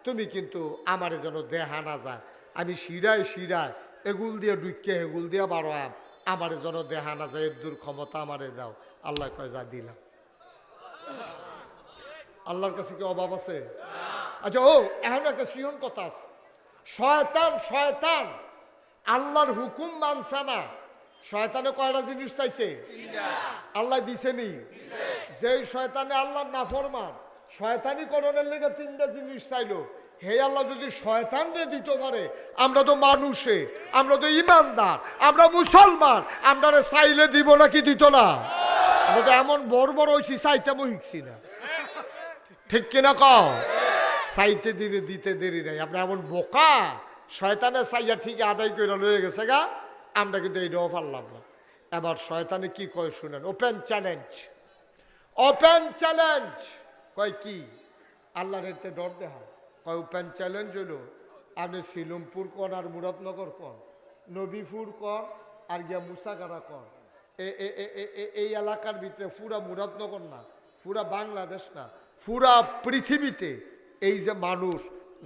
তুমি কিন্তু আমারে যেন দেহা না যায়, আমি শিরায় শিরায় এগুল দিয়ে ডুইকে এগুল দিয়ে বাড়াম, আমারে যেন দেহা না যায়, এর দূর ক্ষমতা আমারে দাও। আল্লাহ কয় যা দিলাম। আল্লাহর কাছে কি অভাব আছে? আচ্ছা, এখন একটা সিহন কথা আছে, শয়তান আল্লাহর হুকুম মানছে না। শয়তানে কয়টা জিনিস চাইছে? আল্লাহ দিছেনি। যেই শয়তানে আল্লাহর নাফরমান, শয়তানি করণের লেগে 3টা জিনিস চাইলো, হে আল্লাহ যদি শয়তানরে দিতে পারে, আমরা তো মানুষে, আমরা তো ইমানদার, আমরা মুসলমান, আমরা চাইলে দিব নাকি দিত না? আমরা তো এমন বড় বড় হয়েছি, চাইতেমও শিখছি না, ঠিক কিনা কও? চাইতে দিলে দিতে দেরি নাই, আমরা এমন বোকা, শয়তানে চাইয়া ঠিক আদায় করে লয়ে গেছে গা, আমরা কিন্তু এইটাও পারলাম না। এবার শয়তানে কি কয় শুনেন, ওপেন চ্যালেঞ্জ, ওপেন চ্যালেঞ্জ। কয় কি? আল্লাহর এতে ডর দেখা। কয় ওপেন চ্যালেঞ্জ হলো, আপনি শিলমপুর কন আর মুরাদনগর কন, নবীপুর কন আর গিয়া মুসাগাড়া কন, এই এলাকার ভিতরে পুরা মুরাদনগর না, পুরা বাংলাদেশ না, পুরা পৃথিবীতে এই যে মানুষ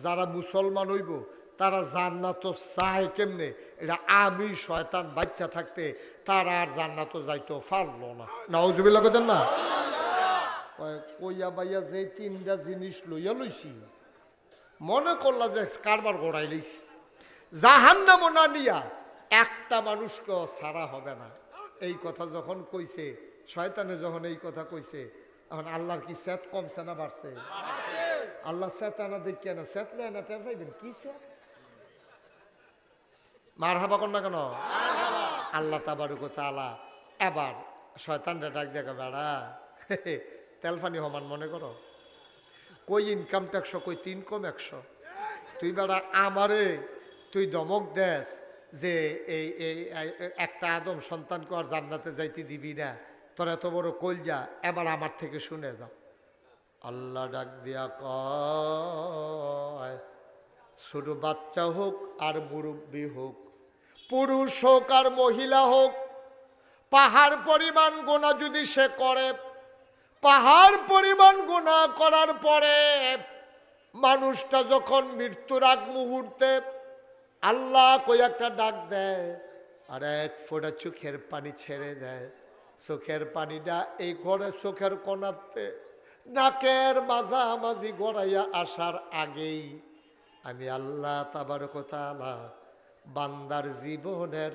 যারা মুসলমান হইব, তারা জান্নাত চায় কেমনে, এটা আমি শয়তান বাচ্চা থাকতে তারা আর জান্নাত যাইতো পারলো না। নাউজুবিল্লাহ কইতেন না? কইয়া বাইয়া যে 3টা জিনিস লইয়া লইছি, মনে করলা যে কারবার গড়াই লইছি, জাহান্নাম না নিয়া একটা মানুষকে ছাড়া হবে না। এই কথা যখন কইছে, শয়তানে যখন এই কথা কইছে, এখন আল্লাহর কি সেত কমছে না বাড়ছে? আল্লাহ সেত আনা দেখিয়া না, সেত লে না টের পাইবেন কি সেত। মার হাবা কর না কেন? আল্লাহ তাবারক ওয়া তাআলা এবার শয়তানটা ডাক দেখা, বেড়া তেলফানি সমান মনে করো, কই ইনকাম ট্যাক্স, কই 3 কম 100, তুই বেড়া আমারে তুই দমক দেস যে এই একটা আদম সন্তানকে আর জান্নাতে যাইতে দিবি না, তোর এত বড় কলজা, এবার আমার থেকে শুনে যাও। আল্লাহ ডাক দিয়া কয়, ছোট বাচ্চা হোক আর মুরব্বী হোক, পুরুষ হোক আর মহিলা হোক, পাহাড় পরিমাণ গুনাহ যদি সে করে, পাহাড় পরিমাণ গুনাহ করার পরে মানুষটা যখন মৃত্যুর আগ মুহূর্তে আল্লাহ কই একটা ডাক দেয়, আর 1 ফোঁটা চোখের পানি ছেড়ে দেয়, চোখের পানিটা এই ঘরে চোখের কোণাতে নাকের মাঝামাঝি গড়াইয়া আসার আগেই আমি আল্লাহ তাবারক ওয়া তাআলা বান্দার জীবনের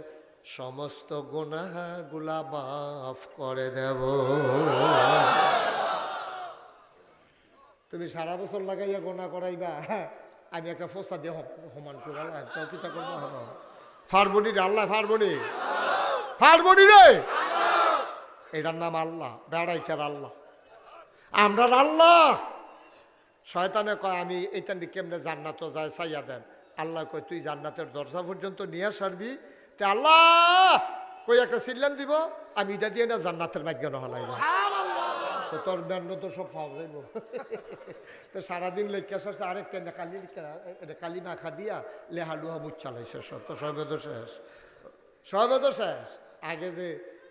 সমস্ত গুনাহগুলা মাফ করে দেব। তুমি সারা বছর লাগাইয়া গুনাহ করাইবা, আমি একটা ফোসা দিয়ে সমান করে তাও কিতা করবো? ফারবনি রে আল্লাহ, ফারবনি রে, এটার নাম আল্লাহ, বেড়াইকার আল্লাহ, আমরা আল্লাহ। শয়তানে কয় আমি এইটা নিয়ে কেমনে জান্নাত যায় চাইয়া দেন। আল্লাহ কয় তুই জান্নাতের দরজা পর্যন্ত নিয়ে সারবি, তে আল্লাহ কই একটা সিল্লান দিব, আমি এটা দিয়ে না জান্নাতের মাজ্ঞান হলাই না, তো তোর দণ্ড তো সব পাওয়া যাইব। তো সারাদিন লেখা শেষ, আরেক কেন কালি কালি মাখা দিয়া লেহালুহা মুখ চালাইছে সব, তো সবেদ শেষ, সবেদ শেষ। আগে যে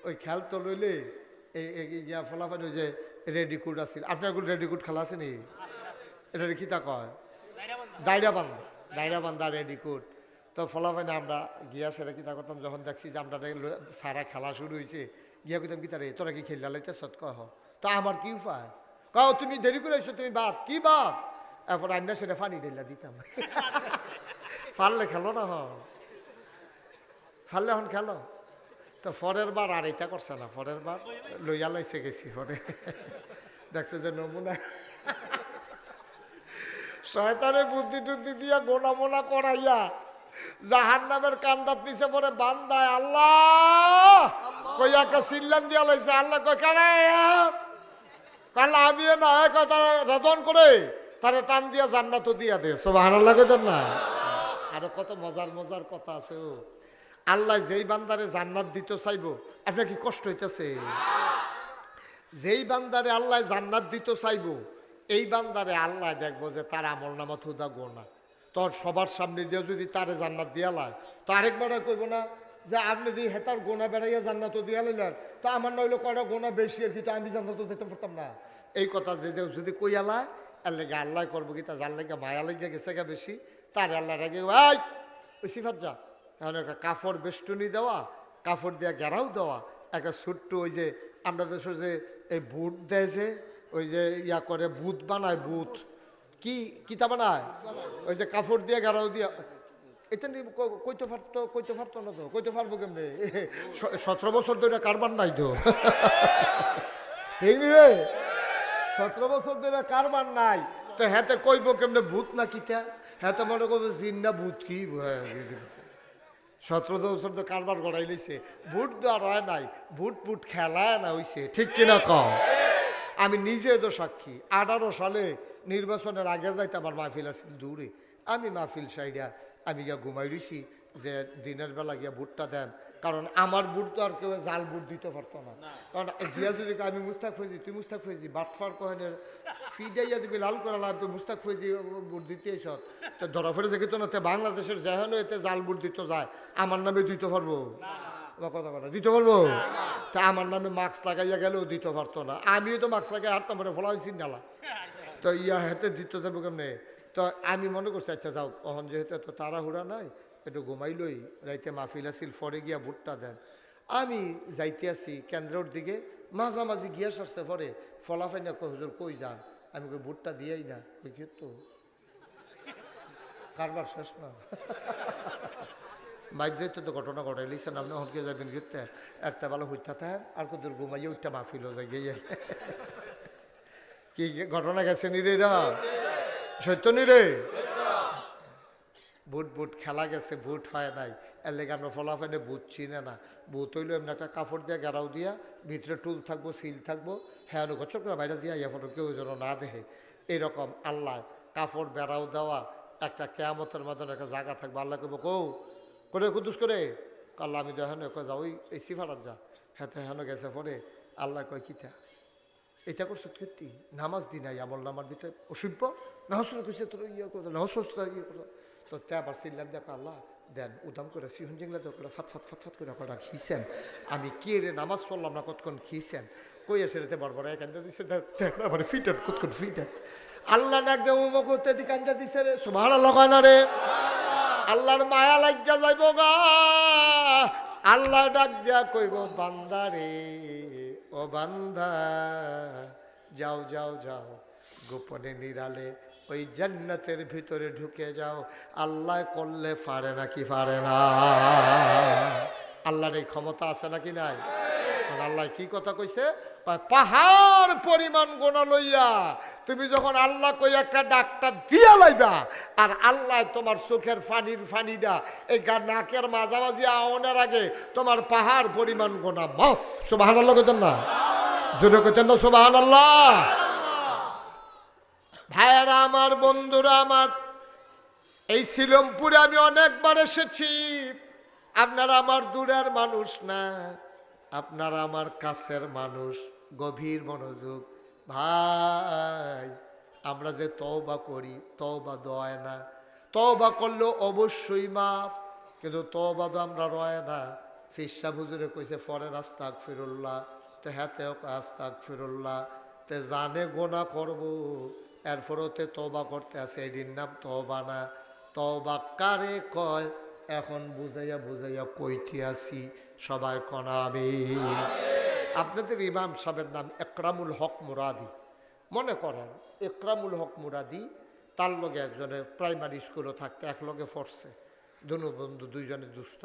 ওই খেল তো লইলে ইয়া ফলাফল ওই যে রেডিকুড আছিল, আপনার রেডিকুড খেলা আছে নি? এটা কি তা কয়? দায়রা বান্ধা রেডিকুড। তো ফলাফল আমরা গিয়া সেটা কি তা করতাম, যখন দেখছি যে আমরা সারা খেলা শুরু হয়েছে, গিয়া কইতাম কি তারে তোরা কি খেললা লাইতে সৎ কহ, তো আমার কি উপায়, কাও তুমি দেরি করে এসো, তুমি বাদ কি বাদ, এরপর আন্না সেটা ফানি ঢেলা দিতাম। পারলে খেলো না, ফারলে এখন খেলো। তো পরের বার আর এটা করছে না, পরের বার লইয়া লাইছে গেছি, পরে দেখছে যে নমুনা শয়তানে বুদ্ধি টুদ্ধি দিয়া গোনা মোনা করাইয়া জাহান্নামের কান্দাত নিচে পরে বান্দায় আল্লাহ কইয়াকে সিল্লান দিয়া লাইছে। আল্লাহ কই কারে কাল আমি না কথা রেদন করে তারে টান দিয়া জান্নাতও দিয়া দে, সুবহানাল্লাহ কইতেন না? আরো কত মজার মজার কথা আছে। ও আল্লাহ যেই বান্দারে জান্নাত দিতে চাইবো, আপনার কি কষ্ট হইতেছে? যেই বান্দারে আল্লাহ জান্নাত দিতে চাইবো, এই বান্দারে আল্লাহ দেখবো যে তার আমল নামা থুদা গোনা, তোর সবার সামনে দিয়ে যদি তারে জান্নাত দিয়া লায়, তো আরেকবার কইব না যে আপনি যদি হেতার গোনা বেড়াইয়া জান্নাতও দিয়া লাইলেন, তা আমার নইলে কয়টা গোনা বেশি আর কি, তো আমি জান্নাতও যেতে পারতাম না। এই কথা যে যদি কইয়া লায়, এর লেগে আল্লাহ করবো কি, তা যার লেগে মায়া লেগে গেছে গা বেশি, তার আল্লাহ রেগে ওই সিফাত যা, এখন একটা কাপড় বেষ্টনী দেওয়া, কাপড় দিয়া গেরাও দেওয়া, একটা ছোট্ট ওই যে আমরা দেশের যে এই বুট দেয় যে ওই যে ইয়া করে বুট বানায়, বুট কি কিতা বানায়, ওই যে কাপড় দিয়ে গেরাও দিয়া, এটা নিয়ে কইতে পারতো না, তো কইতে পারবো কেমনে, 17 বছর ধরে কারবার নাই তো, ঠিক রে 17 বছর ধরে কারবার নাই, তো হ্যাঁ কইব কেমনে ভূত না কিতা, হ্যাঁ মনে করবো জিন না ভূত কি, 17 বছর তো কারবার গড়াই লইছে, ভোট দেওয়ার হয় নাই, ভোট খেলায় না হইছে, ঠিক কিনা কও? আমি নিজে তো সাক্ষী, 18 সালে নির্বাচনের আগের রাইতে আমার মাহফিল আছিল দূরে, আমি মাহফিল সাইডা আমি গিয়া ঘুমাই রইছি যে দিনের বেলা গিয়া ভোটটা দেন, কারণ আমার ভোট তো আর কেউ জাল ভোট দিতে পারতো না, কারণ দিয়া যদি আমি মুস্তাক ফৈজি, তুই মুস্তাক ফৈজি বাটফার কহেনের ফিডাইয়া দিবি লাল করা লাগবে, মুস্তাক ফৈজি ভোট দিতে এসব, তো ধরা ফেলে দেখি তো না, বাংলাদেশের যেহেন এতে জাল ভোট দিতে যায়, আমার নামে দিতে পারবো? কথা কথা দিতে পারবো? তা আমার নামে মাস্ক লাগাইয়া গেলেও দিতে পারতো না, আমিও তো মাস্ক লাগাই হাঁটতাম, পরে ফলা হয়েছি নালা, তো ইয়া হেতে দিতে যাবো কেমনে? তো আমি মনে করছি আচ্ছা যাও, তখন যেহেতু এত তাড়াহুড়া নাই, একটু ঘুমাইলই, রাইতে মাহফিল আসিল, পরে গিয়া ভোটটা দেন। আমি যাইতে আসি কেন্দ্রের দিকে, মাঝামাঝি গিয়া সারছে, পরে ফলাফাইনা হুজুর কই যান, আমি কই ভোটটা দিয়েই না, কই কি তো কারবার শেষ না, বাইক যাইতে তো ঘটনা ঘটাই লিখছেন, আপনি হনকে যাবেন ঘুরতে, একটা ভালো হইতে থাকেন আর কত ঘুমাইয়ে ওইটা মাহফিলও যাই গিয়ে, কি ঘটনা গেছে নি রে, সত্য নি রে? বুট খেলা গেছে, বুট হয় নাই, এর লেগে আমরা ফলাফানে বুট চিনে না, বুট হইলো এমনি একটা কাপড় দিয়ে গেরাও দিয়া, ভিতরে টুল থাকবো, সিল থাকবো, হ্যাঁ গচ্ছ করে বাইরে দিয়া ইয়া ফটো কেউ যেন না দেখে, এইরকম আল্লাহ কাপড় বেড়াও দেওয়া একটা কেয়ামতের মাধ্যমে একটা জায়গা থাকবো, আল্লাহ করবো করে কুদুস করে, আল্লাহ আমি দেখেন যা ওই এই সিফারাত যা, হ্যাঁ হেন গেছে পরে আল্লাহ কয় কিতা এটা করছো, কীর্তি নামাজ দি নাই আমল নামার ভিতরে অসভ্য, নাহস কইছে তোর ইয়ে করতো, নাহস ইয়ে করতো, তো তে আবার চিল্লাম দেখো আল্লাহ দেন উদাম করে সিহন জিংলা করে ফাত করে কটা খিয়েছেন, আমি কে রে নামাজ পড়লাম না কতক্ষণ খিয়েছেন, কই আসে রেতে বড় কান্দা দিচ্ছে, আবার ফিটার কতক্ষণ ফিটার, আল্লাহ ডাক দে উমুক ইত্যাদি কান্দা দিছে রে, সুবহানাল্লাহ কয় না রে, আল্লাহর মায়া লাগিয়া যাইব গা, আল্লাহ ডাক দিয়া কইব বান্দা রে, ও বান্দা যাও যাও যাও, গোপনে নিরালে ওই জান্নাতের ভিতরে ঢুকে যাও, আল্লাহ করলে পারে নাকি পারে না? আল্লাহর এই ক্ষমতা আছে নাকি নাই? আল্লাহ কি কথা কইছে, পাহাড় পরিমাণ গোনা লইয়া তুমি যখন আল্লাহ কই একটা ডাক্তার দিয়া লাইবা, আর আল্লাহ তোমার চোখের ফানিটা এই নাকের মাঝামাঝি আওয়ানোর আগে তোমার পাহাড় পরিমাণ গোনা মাফ, সুবহানাল্লাহ কইতেন না? জোরে কইতেন না সুবহানাল্লাহ? ভাইয়ারা আমার, বন্ধুরা আমার, এই শিলমপুরে আমি অনেকবার এসেছি। আপনারা আমার দূরের মানুষ না, আপনারা আমার কাছের মানুষ। গভীর মনোযোগ ভাই, আমরা যে তওবা করি, তওবা দয় না। তওবা করলেও অবশ্যই মাফ, কিন্তু তওবা তো আমরা রয় না। ফিরসা হুজুরে কইছে ফরের আস্তাগফিরুল্লাহ, তো হাতেও আস্তাগফিরুল্লাহ, তে জানে গোনা করব, এরপরও তে তওবা করতে আছে, এটির নাম তওবা না। তওবা কারে কয় এখন বুঝাইয়া বুঝাইয়া কইতে আসি, সবাই কনাবে। আপনাদের ইমাম সাহেবের নাম একরামুল হক মুরাদি। মনে করেন একরামুল হক মুরাদি, তার লগে একজনে প্রাইমারি স্কুলও থাকতে একলগে পড়ছে, দুনু বন্ধু, দুইজনে দুস্থ।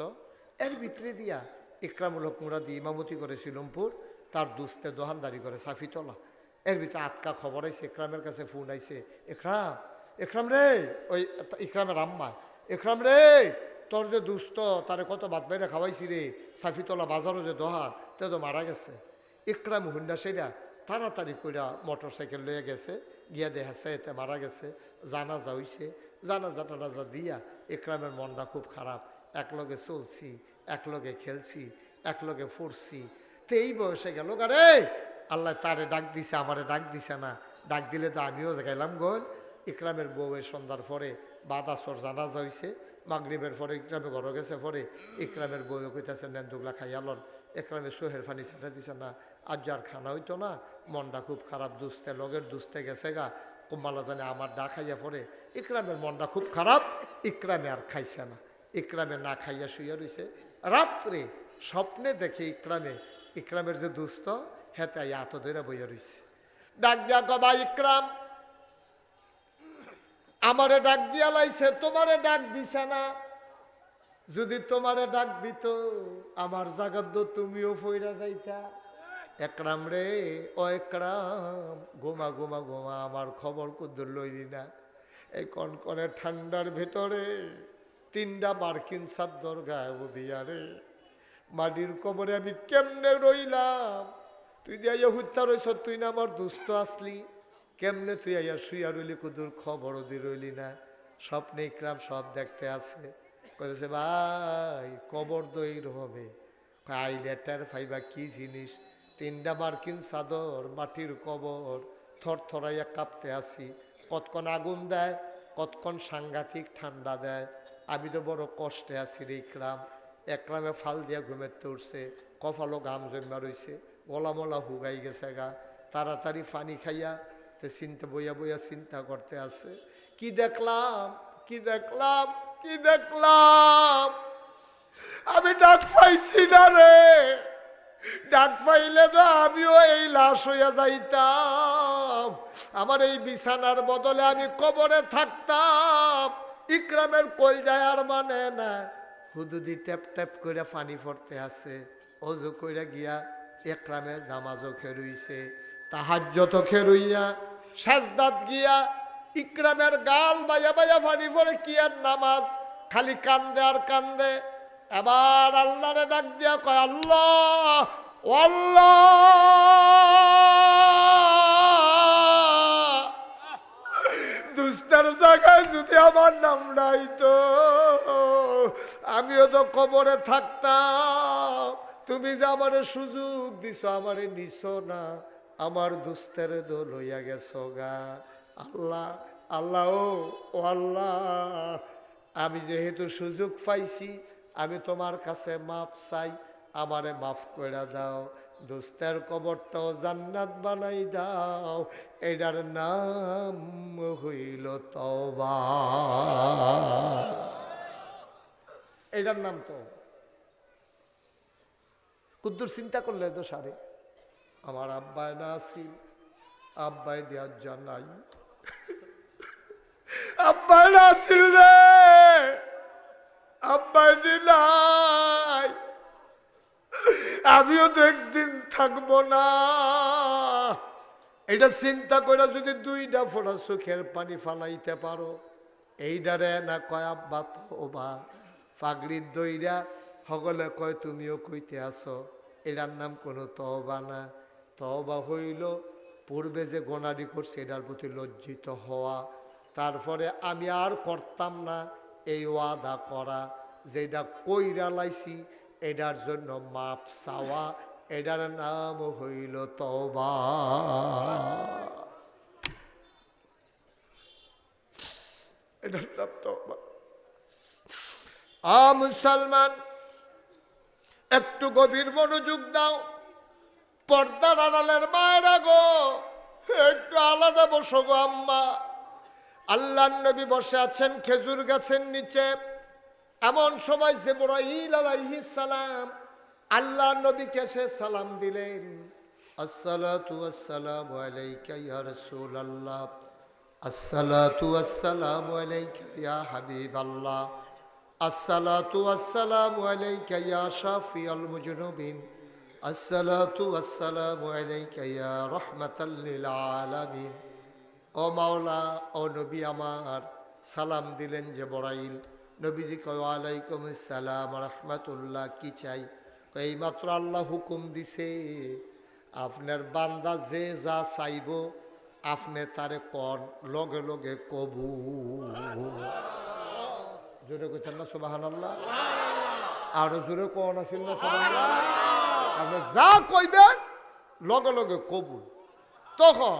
এর ভিতরে দিয়া একরামুল হক মুরাদি ইমামতি করে শিলমপুর, তার দুস্তে দোহানদারি করে সাফিতলা। এর ভিতরে আটকা খবর আইছে, একরামের কাছে ফোন আইছে, একরাম, একরাম রে, ওই ইকরামের আম্মা, একরাম রে, তোর যে দুস্থ তারে কত ভাত বাইরে খাওয়াইছি রে, সাফিতলা বাজারও যে দোহান, তে তো মারা গেছে। ইকরাম হুন্ডা সেটা তাড়াতাড়ি কইরা মোটর সাইকেল লয়ে গেছে, গিয়া দেখাচ্ছে এতে মারা গেছে। জানাজা হইছে, জানাজা টানাজা দিয়া ইকরামের মনটা খুব খারাপ। একলগে চলছি, একলগে খেলছি, একলগে ফুরছি, তো এই বয়সে গেল গারে, আল্লাহ তারে ডাক দিছে, আমারে ডাক দিছে না। ডাক দিলে তো আমিও গেলাম গোল। ইকরামের বউয়ের সন্ধ্যার পরে বাদাসর জানাজা হইছে, মাগরিবের পরে ইকরামে ঘরে গেছে, পরে ইকরামের বউয়ে কইতেছে নেন দুগলা খাইয়ালন। একরামে সোহের ফানি ছেড়ে দিছে না, আজ আর খানা হইতো না, মনটা খুব খারাপ, দুস্তে লগের দুস্তে গেছে গা, কুম্বালা জানে আমার ডা খাইয়া পরে। ইকরামের মনটা খুব খারাপ, ইকরামে আর খাইছে না, ইকরামে না খাইয়া শুইয়া রইছে। রাত্রে স্বপ্নে দেখে ইকরামের যে দুস্থ হেতে এত ধরে বইয়া রইছে। ডাক দিয়া কবা, ইকরাম আমারে ডাক দিয়া লাইছে, তোমারে ডাক দিছে না। যদি তোমারে ডাক দিত আমার জাগাত তুমিও ফইরা যাইতা। একরাম রে, ও একরাম, গোমা গোমা গোমা, আমার খবর কুদ্দুর লইলি না। এই কনকনে ঠান্ডার ভেতরে 3টা মার্কিন চাদর গায়ে দিয়া রে, মাটির কবরে আমি কেমনে রইলাম। তুই দিয়ে হুত্যা রইছ, তুই না আমার দুস্থ আসলি, কেমনে তুই আইয়া শুইয়া রইলি, কুদুর খবরও দি রইলি না। স্বপ্নে ইকরাম সব দেখতে আছে, কইতেছে ভাই কবর তো এইরকমে, আইলে টের ফাইবা কি জিনিস। 3টা মার্কিন চাদর, মাটির কবর, থরথরাইয়া কাঁপতে আসি। কতক্ষণ আগুন দেয়, কতক্ষণ সাংঘাতিক ঠান্ডা দেয়। আমি তো বড় কষ্টে আছি রে ইকরাম। একরামে ফাল দিয়া ঘুমেতে উঠছে, কপালও গাম জমা রইছে, গলা মলা হুগাই গেছে গা। তাড়াতাড়ি পানি খাইয়া তে চিন্তা বইয়া বইয়া চিন্তা করতে আছে, কি দেখলাম, কি দেখলাম, কি দেখলাম। আমি ডাক পাইছি না রে, ডাক পাইলে তো আমিও এই লাশ হইয়া যাইতাম, আমার এই বিছানার বদলে আমি কবরে থাকতাম। ইকরামের কলজায় আর মানে না, হুদুদি ট্যাপ ট্যাপ করে পানি পড়তে আছে। অজু কইরা গিয়া একরামের নামাজও খেরুইছে, তাহাজ্জুদ খেরুইয়া সাজদাত গিয়া ইকরামের গাল বাইয়া বাইয়া পানি পড়ে, কি আর নামাজ, খালি কান্দে আর কান্দে। এবার আল্লাহরে ডাক দিয়া কয়, আল্লাহ, ও আল্লাহ, দুস্তার জায়গায় যদি আমার নাম নাই তো আমিও তো কবরে থাকতাম। তুমি যে আমারে সুযোগ দিছ, আমারে নিছ না, আমার দুস্তের দো লইয়া গেছো গা। আল্লাহ, আল্লাহ, ও আল্লাহ, আমি যেহেতু সুযোগ পাইছি, আমি তোমার কাছে মাপ চাই, আমারে মাফ করে দাও। দোস্তের কবরটাও জান্নাত বানাই দাও, এটার নাম হইল তওবা। এটার নাম তো কুদ্দুর চিন্তা করলে তো সারে। আমার আব্বাই না আসিল, আব্বাই দেওয়ার জানাই, আব্বাই না আসিল রে, আব্বাই দিলাই, আমিও তো একদিন থাকবো না। এটা চিন্তা করে যদি 2টা ফোঁটা চোখের পানি ফালাইতে পারো, এইটারে না কয় আব্বা তওবা। পাগড়ির দইরা সকলে কয় তুমিও কইতে আসো, এটার নাম কোনো তওবা না। তওবা হইল পূর্বে যে গোনাডি করছে এটার প্রতি লজ্জিত হওয়া, তারপরে আমি আর করতাম না এই ওয়াদা করা, যেটা কইরা লাইছি এটার জন্য মাপ চাওয়া, এটার নাম হইল তওবা। এটার নাম তওবা। মুসলমান, একটু গভীর মনোযোগ দাও। পর্দার আড়ালের মায়েরা গো, একটু আলাদা বসো গো আম্মা। আল্লাহর নবী বসে আছেন খেজুর গাছের নিচে। এমন সময় জিবরাইল আলাইহিস সালাম আল্লাহর নবীকে সে সালাম দিলেন, আসসালাতু ওয়াসসালামু আলাইকা ইয়া রাসূলুল্লাহ, আসসালাতু ওয়াসসালামু আলাইকা ইয়া হাবিবাল্লাহ, আসসালাতু ওয়াসসালামু আলাইকা ইয়া শাফিয়াল মুজনুবিন, আসসালাতু ওয়াসসালামু আলাইকা ইয়া রাহমাতাল লিল আলামিন। ও মাওলা, ও নবী আমার, সালাম দিলেন জিবরাইল। নবীজি কয় ওয়ালাইকুম আসসালাম রাহমাতুল্লাহ, কি চাই? এই মাত্র আল্লাহ হুকুম দিছে আপনার বান্দা যে যা চাইব আপনি তারে কন, লগে লগে কবুল। জোরে কইতেন না সুবহানাল্লাহ? আরো জোরে কোন আছিল না সুবহানাল্লাহ? আপনি যা কইবেন লগে লগে কবুল। তখন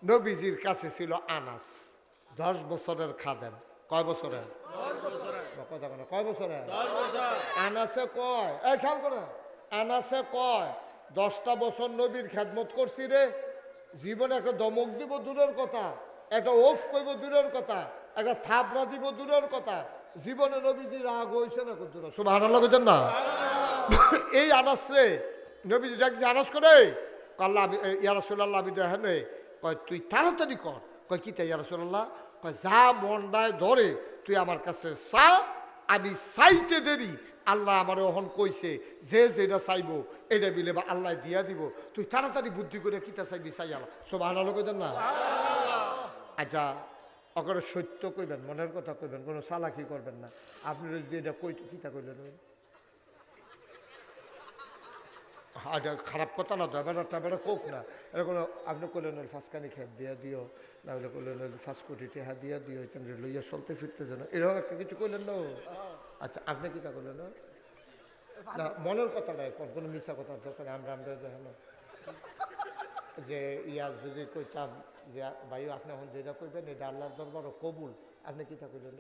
নবীজির কাছে ছিল আনাস, 10 বছরের খাদেম। কয় বছরের? কথা কেন, কয় বছরের? আনাসে কয়, এই খেয়াল করে, আনাসে কয় 10টা বছর নবীর খেদমত করছি রে, জীবনে একটা দমক দিব দূরের কথা, একটা ওফ কইব দূরের কথা, একটা থাপড়া দিব দূরের কথা, জীবনে নবীজি রাগ হয়েছে না কত? সুবহানাল্লাহ কইতেন না? এই আনাস রে নবীজি ডাক দিয়ে আনাস করে, আল্লাহ ইয়া রাসূলুল্লাহ, আমি দেখেন কয় তুই তাড়াতাড়ি কর। কয় কি তাই ইয়া রাসূলুল্লাহ? কয় যা মনটায় ধরে তুই আমার কাছে চা, আমি চাইতে দেরি আল্লাহ আমার ওহন কইছে যে যেটা চাইবো এটা বিলে বা আল্লাহ দিয়া দিব, তুই তাড়াতাড়ি বুদ্ধি করে কিতা চাইবি চাই আল্লাহ। সুবহানাল্লাহ কইতেন না? আচ্ছা, অকরে সত্য কইবেন, মনের কথা কইবেন, কোনো চালাকি করবেন না। আপনি যদি এটা কইতো কিতা কইলেন? এটা খারাপ কথা না তো, এবার কোক না, এটা কোনো আপনি কইলেন ফাঁসকানি খেপ দিয়া দিও, না হলে কইলেন 5 কোটি টাকা দিয়া দিও, এটা লইয়া চলতে ফিরতে যেন, এরকম একটা কিছু কইলেন না? আচ্ছা, আপনি কিতা করলেন না? মনের কথা নয়, কোনো মিশা কথা দরকার। আমরা দেখেন যে ইয়া যদি কইতাম যে ভাই আপনি এখন যেটা কইবেন এটা আল্লাহর দরবারও কবুল, আপনি কিতা কইলেন?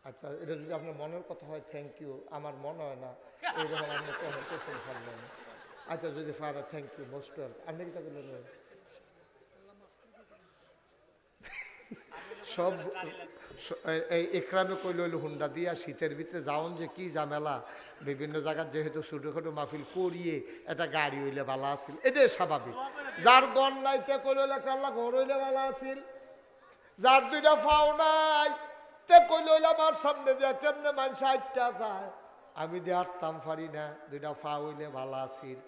আচ্ছা, এটা যদি আপনার মনের কথা হয় থ্যাংক ইউ, আমার মনে হয় না এইরকম আপনি কোশ্চেন ফারলেন। আচ্ছা, যদি ফার থ্যাংক ইউ, মোস্ট ওয়েলকাম। আপনি কিতা করলেন? সব এই একরামে কইল হইল হুন্ডা দিয়া শীতের ভিতরে যাওন যে কি ঝামেলা, বিভিন্ন জায়গার যেহেতু ছোটোখাটো মাহফিল করিয়ে একটা গাড়ি হইলে ভালো আছিল, এটাই স্বাভাবিক। যার গণ নাই তে কইল একটা আল্লাহ ঘর হইলে ভালো আছিল, যার 2টা ফাও নাই তে কইল আমার সামনে দিয়া কেমনে মানুষ আটটা যায়, আমি দিয়ে আটতাম পারি না, 2টা ফা হইলে ভালো আছিল।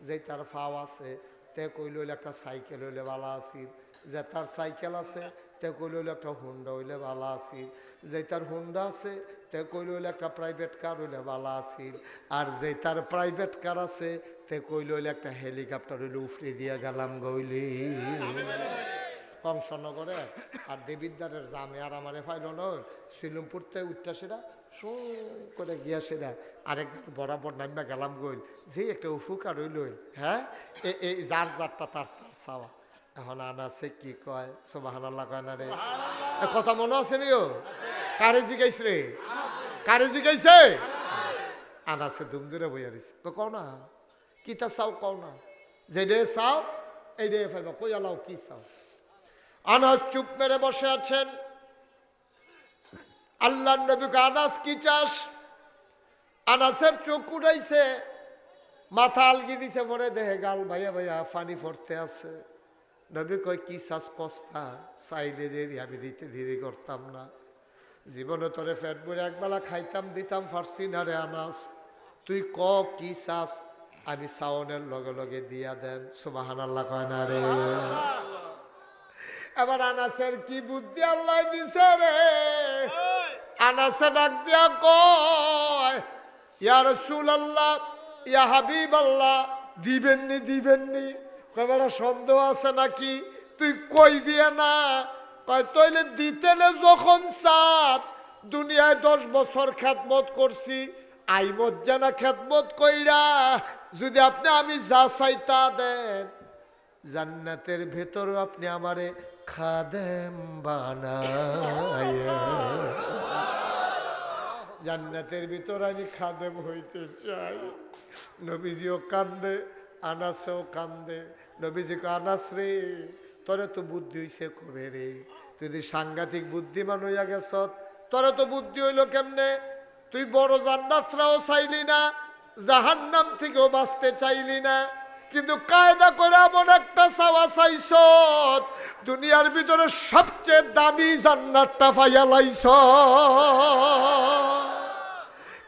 যে তার ফাও আছে তে কইল একটা সাইকেল হইলে ভালো আছিল, যে তার সাইকেল আছে তে কইল একটা হুন্ডা হইলে ভালো আছিল, যে তার হুন্ডা আছে তে কইল একটা প্রাইভেট কার হইলে ভালো আছিল, আর যে তার প্রাইভেট কার আছে তে কইল একটা হেলিকপ্টার হইলে উফরে দিয়া গেলাম গইলি। কংসনগরে আর দেবিদ্বারের জামে আর আমার ফাইল শিলমপুরতে উঠটা সেটা শো করে গিয়া সেটা আরেক বরাবর নামবা গেলাম গইল, যে একটা উপকার হইল। হ্যাঁ, এই যার যারটা তার তার চাওয়া। এখন আনাসে কি কয়? সুবহানাল্লাহ কয় না রে? কথা মনে আছে নিও? কারে জিগাইছ রে? কারে জিগাইছে? আনাসে দুম দূরে বইয়া দিছে। তো কও না কিতা চাও, কও না যেডে চাও এইডে ফাইবা, কই আলাও কি চাও? আনাস চুপ মেরে বসে আছেন। আল্লাহর নবীকে আনাস কি চাস? আনাসের চোখ উঠাইছে, মাথা আলগি দিছে, পরে দেহে গাল ভাইয়া ভাইয়া পানি পড়তে আছে। নবী কয় কি চাস কস্তা? চাইলে দেরি, আমি দিতে দেরি করতাম না, জীবনে তোরে পেট ভরে একবেলা খাইতাম দিতাম পারছি না রে আনাস, তুই ক কি চাস, আমি চাওনের লগে লগে দিয়া দেন। সুবহানাল্লাহ কয় না রে? এবার আনাসের কি বুদ্ধি আল্লাহ দিছে রে, আনাসে ডাক দিয়া কয় ইয়া রাসূলুল্লাহ, ইয়া হাবিবাল্লাহ, দিবেননি দিবেননি? কয়বার সন্দেহ আছে নাকি? তুই কইবি না? কয় তইলে দিতেলে যখন চাপ, দুনিয়ায় 10 বছর খেদমত করছি, আইমত জানা খেদমত কইরা যদি আপনি আমি যা চাই তা দেন, জান্নাতের ভেতরও আপনি আমারে খাদেম বানায়া, জান্নাতের ভিতর আমি খাদেম হইতে চাই। নবীজিও কান্দে, আনাসেও কান্দে। নবীজিকে, আনাস রে, তোরে তো বুদ্ধি হইছে কবে রে? তুই যদি সাংঘাতিক বুদ্ধিমান হইয়া গেছ, তোরে তো বুদ্ধি হইল কেমনে? তুই বড় জান্নাতরাও চাইলি না, জাহান্নাম থেকেও বাঁচতে চাইলি না, কিন্তু কায়দা করে এমন একটা চাওয়া চাইছ, দুনিয়ার ভিতরে সবচেয়ে দামি জান্নাতটা পাইয়া লাইছ।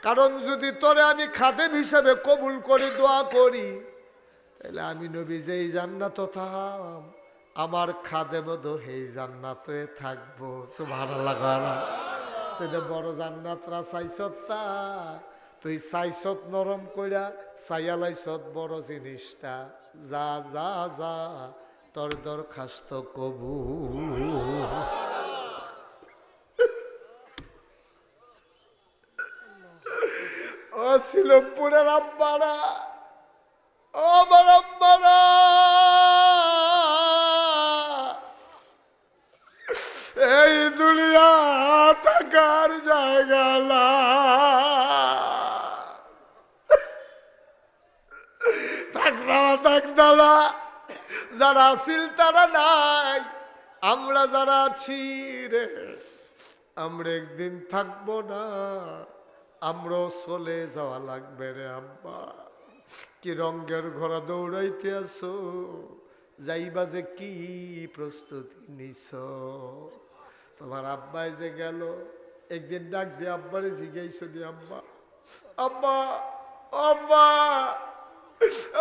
কারণ যদি তোরে আমি খাদেম হিসেবে কবুল করে দোয়া করি, তাহলে আমি নবী যেই জান্নাত থাম, আমার খাদেম তো সেই জান্নাতে থাকবো। সুবহানাল্লাহ। তুই তো বড় জান্নাতরা চাইছত, তা তুই চাইছত নরম কইরা, চাইয়া লাইছত বড় জিনিসটা। যা যা যা, তোর দরখাস্ত কবুল। ও শিলমপুরের আব্বারা, ও আমার আব্বারা, এই দুনিয়া থাকার জায়গা না, থাকদালা যারা আছিল তারা নাই, আমরা যারা আছি রে, আমরা একদিন থাকবো না, আমরাও চলে যাওয়া লাগবে রে আব্বা। কি রঙের ঘোড়া দৌড়াইতে আসো, যাইবা যে কি প্রস্তুতি নিছ? তোমার আব্বাই যে গেল, একদিন ডাক দিয়ে আব্বারে জিজ্ঞাসা দি, আব্বা আব্বা আব্বা,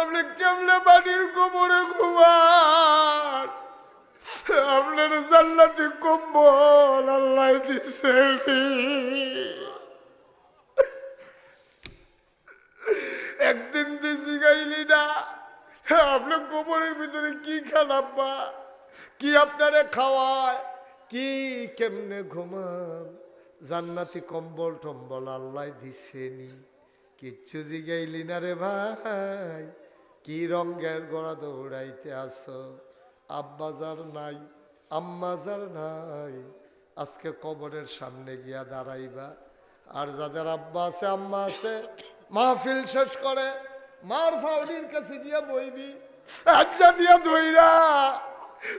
আপনি কেমনে বাড়ির কোমরে ঘুমান? আপনার জান্নাতি কম্বল আল্লাহ দিছে। একদিন দিছি গাইলি না, আপনার কোমরের ভিতরে কি খান আব্বা? কি আপনারে খাওয়ায়? কি কেমনে ঘুমান? জান্নাতি কম্বল টম্বল আল্লাহ দিছেনি, কিচ্ছু জিগাইলি না রে ভাই। কি রঙের গোড়া দৌড়াইতে আসো? আব্বাজার নাই, আম্মাজার নাই, আজকে কবরের সামনে গিয়া দাঁড়াইবা। আর যাদের আব্বা আছে আম্মা আছে, মাহফিল শেষ করে মার ফাউডির কাছে গিয়া বইবি, একটা দিয়া ধইরা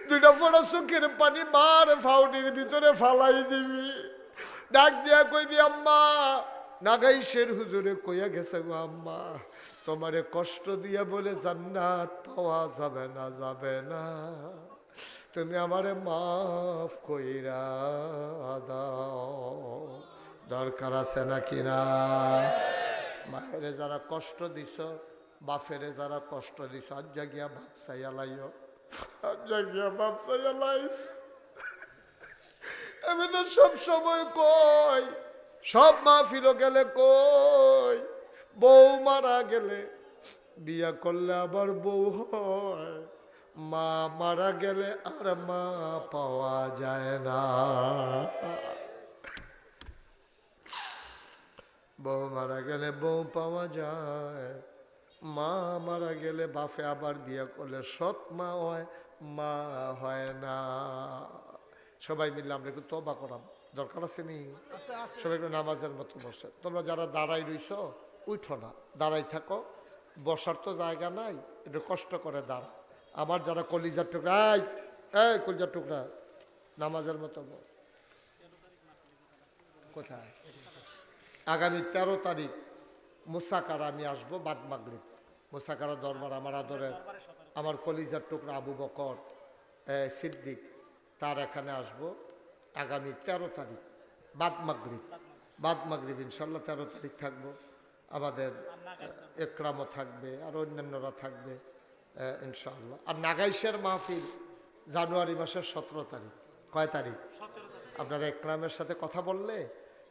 দুইটা ফোটা চোখের পানি মার ফাউডির ভিতরে ফালাই দিবি। ডাক দিয়া কইবি, আম্মা নাগাইশের হুজুরে কইয়া গেছে গো আম্মা, তোমারে কষ্ট দিয়া বলে জান্নাত পাওয়া যাবে না, যাবে না, তুমি আমারে মাফ কইরা দাও। দরকার আছে নাকি না? মায়েরে যারা কষ্ট দিছ, বাপেরে যারা কষ্ট দিছ, আজ জাগিয়া ভাবসাইয়া লাইও, আজ জাগিয়া ভাবসাইয়া লাইস। আমি তো সব সময় কই, সব মাহফিল গেলে কই, বউ মারা গেলে বিয়া করলে আবার বউ হয়, মা মারা গেলে আর মা পাওয়া যায় না। বউ মারা গেলে বউ পাওয়া যায়, মা মারা গেলে বাপে আবার বিয়ে করলে সৎ মা হয়, মা হয় না। সবাই মিলে আমরা একটু তওবা করাম, দরকার আছে নি? সবাই একটু নামাজের মতো বসে। তোমরা যারা দাঁড়াই রইছ উঠো না, দাঁড়াই থাকো, বসার তো জায়গা নাই, একটু কষ্ট করে দাঁড়া। আমার যারা কলিজার টুকরা, এই কলিজার টুকরা, নামাজের মতো কোথায়? আগামী 13 তারিখ মুসাকারা আমি আসবো, বাদ মাগরিব। মুসাকারা দরবার আমার আদরের, আমার কলিজার টুকরা আবু বকর সিদ্দিক, তার এখানে আসবো আগামী 13 তারিখ বাদ মাগরিব। বাদ মাগরিব ইনশাল্লাহ 13 তারিখ থাকবো। আমাদের একরামও থাকবে, আর অন্যান্যরা থাকবে ইনশাআল্লাহ। আর নাগাইশের মাহফিল জানুয়ারি মাসের 17 তারিখ। কয় তারিখ? আপনারা একরামের সাথে কথা বললে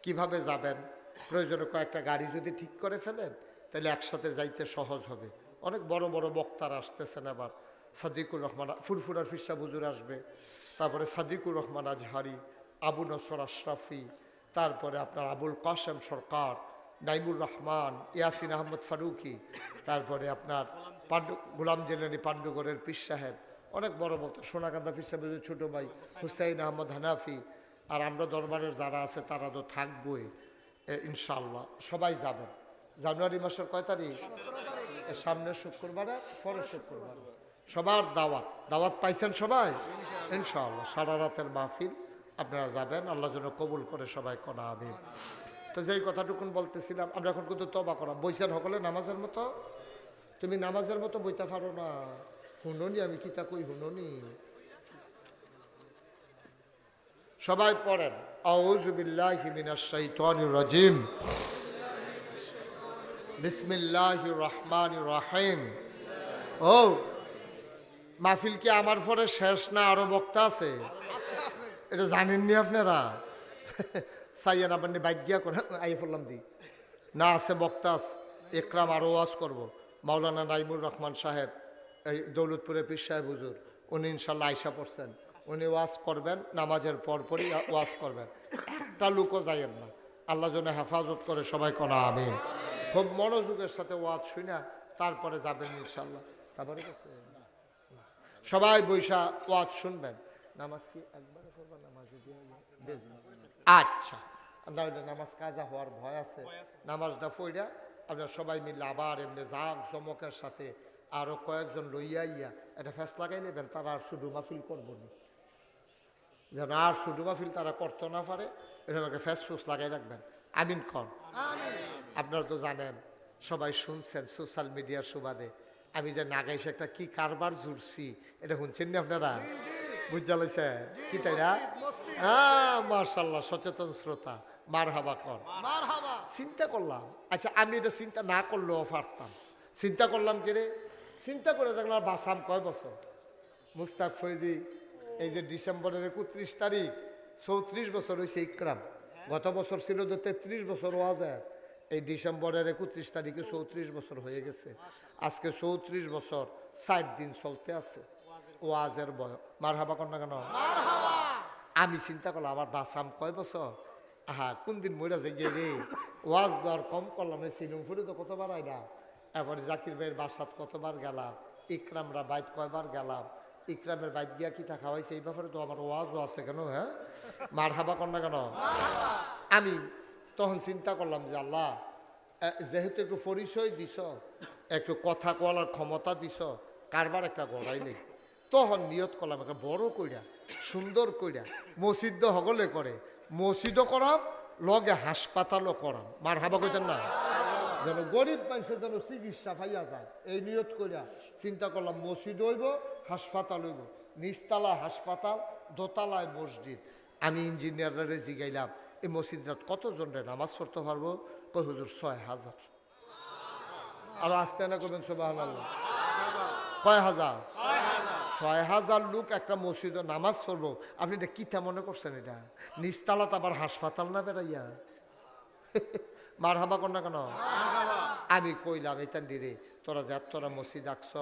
কিভাবে যাবেন, প্রয়োজনে কয়েকটা গাড়ি যদি ঠিক করে ফেলেন, তাহলে একসাথে যাইতে সহজ হবে। অনেক বড় বড় বক্তারা আসতেছেন, আবার সাদিকুর রহমান ফুরফুরার ফিরসা হুজুর আসবে, তারপরে সাদিকুর রহমান আজহারি, আবু নসর আশরাফি, তারপরে আপনার আবুল কাসেম সরকার, নাইমুর রহমান, ইয়াসিন আহমদ ফারুকি, তারপরে আপনার গোলাম জেলানি পাণ্ডুগড়ের পীর সাহেব, অনেক বড় বক্তা, সোনাকান্দা পীর সাহেবের ছোটো ভাই হুসাইন আহমদ হানাফি, আর আমরা দরবারের যারা আছে তারা তো থাকবই ইনশাআল্লাহ। সবাই যাবেন। জানুয়ারি মাসের কয় তারিখ? সামনের শুক্রবারে, পরের শুক্রবার। সবার দাওয়াত, দাওয়াত পাইছেন সবাই ইনশাআল্লাহ। সারা রাতের মাহফিল, আপনারা যাবেন, আল্লাহ যেন কবুল করে সবাই কোনা আমিন। তো যেই কথাটুকুন বলতেছিলাম, আমরা এখন কিন্তু তবা করা বইছেন সকলে নামাজের মতো। তুমি নামাজের মতো বইতে পারো না, হুননি আমি কিতা কই হুননি। সবাই পড়েন আউযু বিল্লাহি মিনাশ শাইতানির রাজিম, বিসমিল্লাহির রহমানির রহিম। ও মাহফিল কি আমার পরে শেষ না আরো বক্তা আছে? এটা জানেননি আপনারা? সাইয়ান আপনি বাইক গিয়া করে আই পড়লাম দি না, আছে বক্তা আছে, একরাম আরো ওয়াজ করবো। মাওলানা নাইমুর রহমান সাহেব, এই দৌলতপুরের পীর সাহেব হুজুর, উনি ইনশাল্লাহ আয়সা পড়ছেন, উনি ওয়াজ করবেন, নামাজের পরপরই ওয়াজ করবেন। একটা লোকও যাইয়েন না, আল্লাহ যেন হেফাজত করে সবাই কোনা আমিন। খুব মনোযোগের সাথে ওয়াজ শুনা তারপরে যাবেন ইনশাল্লাহ। তারপরে সবাই বৈশা ওয়াজ শুনবেন। নামাজ কি একবারে পড়বা? নামাজে আচ্ছা, নামাজ কাজা হওয়ার ভয় আছে, নামাজটা পড়া আপনার সবাই মিলে আবার এমনি জাগ জমকের সাথে আরো কয়েকজন লইয়া ইয়া একটা ফ্যাস লাগাই নেবেন, তারা আর শুধু মাহফিল করবো না, যেন আর শুধু মাহফিল তারা করতে না পারে, এরকম একটা ফ্যাস ফুস লাগাই রাখবেন। আমিন খন। আপনারা তো জানেন, সবাই শুনছেন সোশ্যাল মিডিয়ার সুবাদে আমি যে নাগাইছে একটা কি কারবার জুড়ছি, এটা শুনছেন না আপনারা? বুঝা লাইছে কি তাই না? হ্যাঁ মাশাআল্লাহ, সচেতন শ্রোতা, মারহাবা কর। চিন্তা করলাম, আচ্ছা আমি এটা চিন্তা না করলেও পারতাম, চিন্তা করলাম কি রে, চিন্তা করে দেখলাম বাসাম কয় বছর। মুস্তাক ফৈজি এই যে ডিসেম্বরের 31 তারিখ 34 বছর হয়েছে ইকরাম, গত বছর ছিল তো 33 বছর ওয়াজের, এই ডিসেম্বরের 31 তারিখে 34 বছর হয়ে গেছে। আজকে 34 বছর 60 দিন চলতে আছে ওয়াজের বয়। মারহাবা কর না কেন? আমি চিন্তা করলাম আমার বাসাম কয় বছর, আহা কোন দিন মরে যে গে রে, ওয়াজ দর কম করলাম, সিলুমপুরে তো কতবার আইনা, এরপরে জাকির ভাইয়ের বাসাত কতবার গেলাম, ইকরামরা বাইত কয়বার গেলাম, ইকরামের বাইত গিয়া কিতা খাওয়াইছে, এই ব্যাপারে তো আমার ওয়াজও আছে কেন। হ্যাঁ মারহাবা কর না কেন? আমি তখন চিন্তা করলাম যে আল্লাহ, যেহেতু একটু পরিচয় দিছ, একটু কথা কলার ক্ষমতা দিছ, কারবার একটা গড়াইলে, তখন নিয়ত করলাম একটা বড় কইরা সুন্দর কইরা মসজিদ হগলে করে, মসজিদও করাম লগে হাসপাতালও করাম। মার হাবা কইতেন না, যেন গরিব মানুষের যেন চিকিৎসা পাইয়া যায়, এই নিয়ত কইরা চিন্তা করলাম মসজিদ হইব, হাসপাতাল হইব, নিচতলা হাসপাতাল, দোতলায় মসজিদ। আমি ইঞ্জিনিয়াররা জিগাইলাম এই মসজিদটা কতজনরে নামাজ পড়তে পারবো? কই হুজুর 6000। আর আসতে না করবেন সুবহানাল্লাহ, কয় হাজার? 6000 লোক একটা মসজিদে নামাজ পড়বো। আপনি এটা কিতা মনে করছেন? এটা নিচতলাতে আবার হাসপাতাল না বেড়াইয়া। মার হাবা কর না কেন? আমি কইলাম এতান রে, তোরা যা তোরা মসজিদ আঁকছ,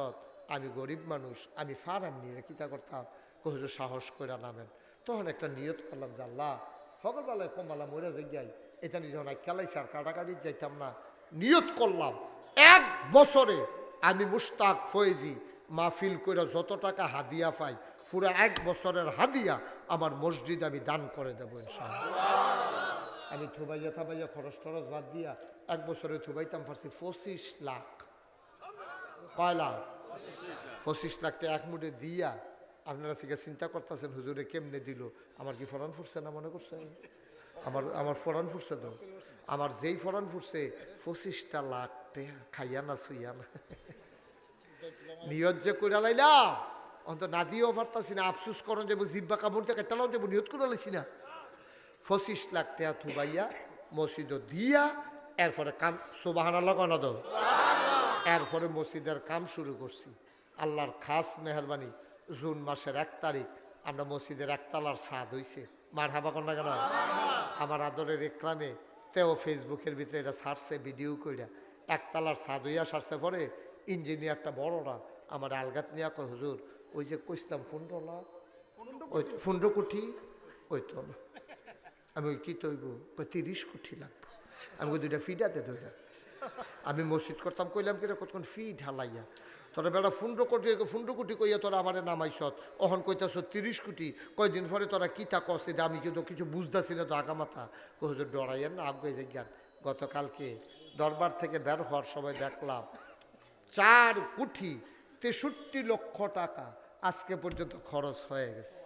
আমি গরিব মানুষ, আমি ফারাম নিয়ে কিতা করতাম, হুজুর সাহস করে নামেন। তখন একটা নিয়ত করলাম যে আল্লাহ সকালবেলায় কমালা মরে যাই, এটা যখন খেলাইছে আর কাটাকাটি যাইতাম না, নিয়ত করলাম 1 বছরে আমি মুস্তাক ফয়েজি মাহফিল করে যত টাকা হাদিয়া পাই, পুরো 1 বছরের হাদিয়া আমার মসজিদ আমি দান করে দেবো ইনশাআল্লাহ। আমি থুবাইয়া থাবাইয়া খরচ টরচ বাদ দিয়া 1 বছরে থুবাইতাম পারছি 25 লাখ। কয় লাখ? 25 লাখ টাকা এক মুঠে দিয়া আপনারা থেকে চিন্তা করতেছেন হুজুরে কেমনে দিল। আমার কি ফরান ফুটছে না মনে করছেন? আমার ফরান ফুটছে তো, আমার যেই ফরান ফুটছে 25টা লাখ টাকা খাইয়া না শুইয়া না। নিয়ত যে করে লাইলাম, অন্ত না দিয়েও পারতাছি না, আফসুস করুন যাবো, জিব্বা কামড় থেকে একটা যাবো, নিয়ত করে লাইছি না। 25 লাখ টাকা থুবাইয়া মসজিদও দিয়া এরপরে কাম, সুবহানাল্লাহ কনা দো, এরপরে মসজিদের কাম শুরু করছি। আল্লাহর খাস মেহরবানি, জুন মাসের 1 তারিখ আমরা মসজিদের 1 তালার ছাদ হইছে। মার হাবা কন্যা কেন? আমার আদরের একরামে তেও ফেসবুকের ভিতরে এটা ছাড়ছে ভিডিও কইরা, 1 তালার ছাদ হইয়া সারছে। পরে ইঞ্জিনিয়ারটা বড়রা আমার আলগাত নিয়া কয় হুজুর ওই যে কইতাম 15 লাখ ওই 15 কোটি ওই তো না। আমি ওই কি তৈব ওই 30 কোটি লাগবে। আমি ওই দুইটা ফিডাতে ধরে আমি মসজিদ করতাম কইলাম কিনা কতক্ষণ ফি ঢালাইয়া তোরা বেড়া 15 কোটি কইয়া তোরা আমারে নামাইছত অহন কইতাছ 30 কোটি কয়দিন পরে তোরা কি তা কছে আমি কিন্তু কিছু বুঝতেছি না তো আগামাথা হুজুর ডরাইয়েন না আগে যে জ্ঞান। গতকালকে দরবার থেকে বের হওয়ার সময় দেখলাম 4 কোটি 63 লক্ষ টাকা আজকে পর্যন্ত খরচ হয়ে গেছে।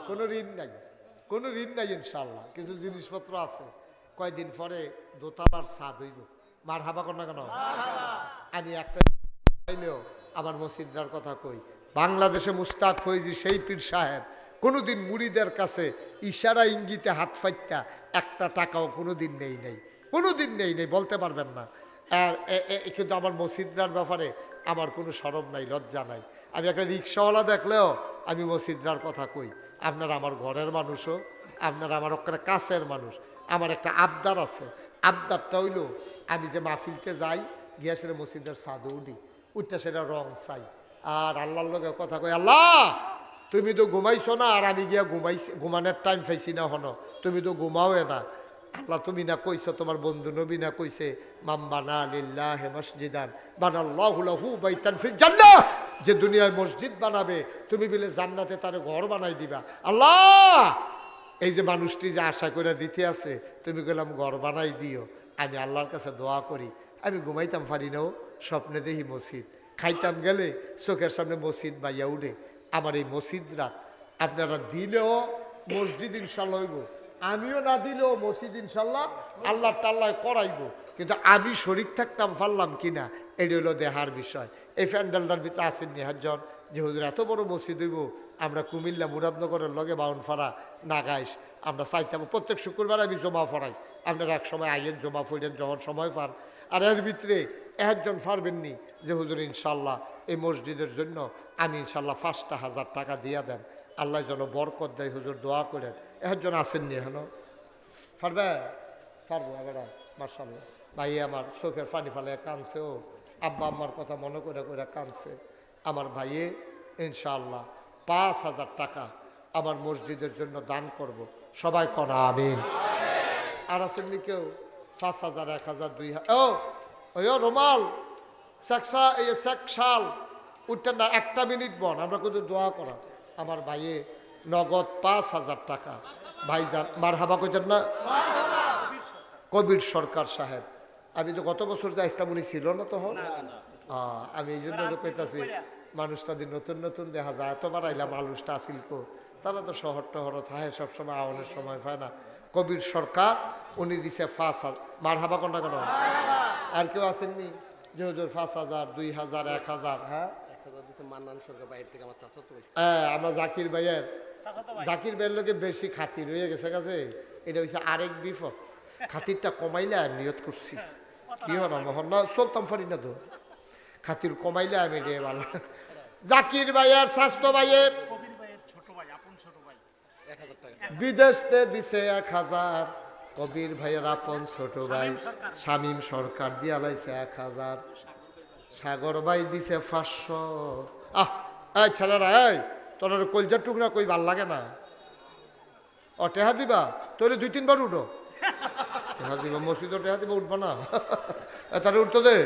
কোনো ঋণ নাই, কোনো ঋণ নাই ইনশাল্লাহ। কিছু জিনিসপত্র আছে কয়দিন পরে দোতলার ছাদ হইব। মার হাবা কর না কেন? আমি একটা চাইলেও আমার মসজিদার কথা কই, বাংলাদেশে মুস্তাক ফৈজি সেই পীর সাহেব কোনোদিন মুরিদের কাছে ইশারা ইঙ্গিতে হাত ফাইত্যা একটা টাকাও কোনোদিন নেই নাই, কোনোদিন নেই নেই বলতে পারবেন না। আর কিন্তু আমার মসজিদার ব্যাপারে আমার কোনো শরম নাই, লজ্জা নাই। আমি একটা রিক্সাওয়ালা দেখলেও আমি মসজিদার কথা কই। আপনারা আমার ঘরের মানুষও, আপনারা আমার ওখানে কাছের মানুষ। আমার একটা আবদার আছে, আবদারটা হইল আমি যে মাহফিলতে যাই গিয়া সেটা মসজিদের ছাদে উঠি, উঠটা সেটা রং চাই আর আল্লাহর লগে কথা কই, আল্লাহ তুমি তো ঘুমাইছো না আর আমি গিয়া ঘুমানোর টাইম পাইছি না হনো, তুমি তো ঘুমাও না। আল্লাহ তুমি না কইছো, তোমার বন্ধু নবী না কইছে মাম্বানা লিল্লাহি মসজিদান বানাল্লাহু লাহু বাইতান ফিল জান্নাহ, যে দুনিয়ায় মসজিদ বানাবে তুমি বলে জান্নাতে তার ঘর বানাই দিবা। আল্লাহ এই যে মানুষটি যে আশা করে দিতে আছে তুমি গেলাম ঘর বানাই দিও। আমি আল্লাহর কাছে দোয়া করি, আমি ঘুমাইতাম পারি নাও, স্বপ্নে দেখি মসজিদ, খাইতাম গেলে চোখের সামনে মসজিদ বাইয়া উঠে। আমার এই মসজিদ রাত আপনারা দিলেও মসজিদ ইনশাল্লাহ হইব, আমিও না দিলেও মসজিদ ইনশাল্লাহ আল্লাহ টাল্লাহ করাইব। কিন্তু আমি শরীর থাকতাম পারলাম কিনা এটি হলো দেহার বিষয়। এই প্যান্ডেলটার ভিতরে আসেন নিহাজন যে হুজুর এত বড় মসজিদ হইব, আমরা কুমিল্লা মুরাদনগরের লগে বাউনফাড়া নাগাইশ আমরা চাইতাম প্রত্যেক শুক্রবার আমি জমা ফরাই। আপনারা এক সময় আইয়েন জমা ফইরেন যখন সময় পান। আর এর ভিতরে একজন পারবেননি যে হুজুর ইনশাল্লাহ এই মসজিদের জন্য আমি ইনশাল্লাহ 5,000 টাকা দিয়া দেন, আল্লাহ যেন বরকত দেয়, হুজুর দোয়া করেন। একজন আসেননি হেন পারবে? পারবো এবার মার্শাল্লাহ। ভাই আমার চোখের পানি ফালে কানছে, ও আব্বা আম্মার কথা মনে করে করে কানছে। আমার ভাইয়ে ইনশাআল্লাহ 5,000 টাকা আমার মসজিদের জন্য দান করব, সবাই করা আমিন। আর আসেননি কেউ? 5,000 1,000 2,000 ও ওই রোমাল শেখসা এই শেখশাল উঠতেন না, 1 মিনিট বন আমরা কিন্তু দোয়া করা। আমার ভাইয়ে নগদ 5,000 টাকা ভাইজান মার হাবা কইতেন না, কবির সরকার সাহেব। আমি তো গত বছর যা ইসলাম উনি ছিল না তখন, আমি এই জন্য তো কইতাছি মানুষটা দিন নতুন নতুন দেখা যায়, এতবার আইলাম মানুষটা আসিল কো, তারা তো শহর টহর থাকে সবসময়, আওয়ানের সময় পায় না। কবির সরকার উনি দিছে 5,000, মার হাবা কন্যা কেন? আর কেউ আসেননি যে হুজুর 5,000 2,000 1,000? হ্যাঁ আমরা জাকির ভাইয়ের লোকে বেশি খাতির হয়ে গেছে কাছে, এটা হচ্ছে আরেক বিপদ। খাতিরটা কমাইলে আমি নিয়ত করছি কি হল না চলতাম পারি না তো, খাতির কমাইলে আমি রে ভালো। জাকির ভাইয়ের স্বাস্থ্য ভাইয়ের বিদেশতে দিছে 1,000, কবির ভাইয়ের আপন ছোট ভাই শামীম সরকার দিয়া লাইছে 1,000, সাগর ভাই দিছে 500। এই ছেলেরা, এই তোর কলজার টুকরা কই ভাল লাগে না? ও টেহা দিবা তোরে 2-3 বার উঠো, টেহা দিবা মসজিদও টেহা দিবা, উঠবা না তারে উঠতো দে।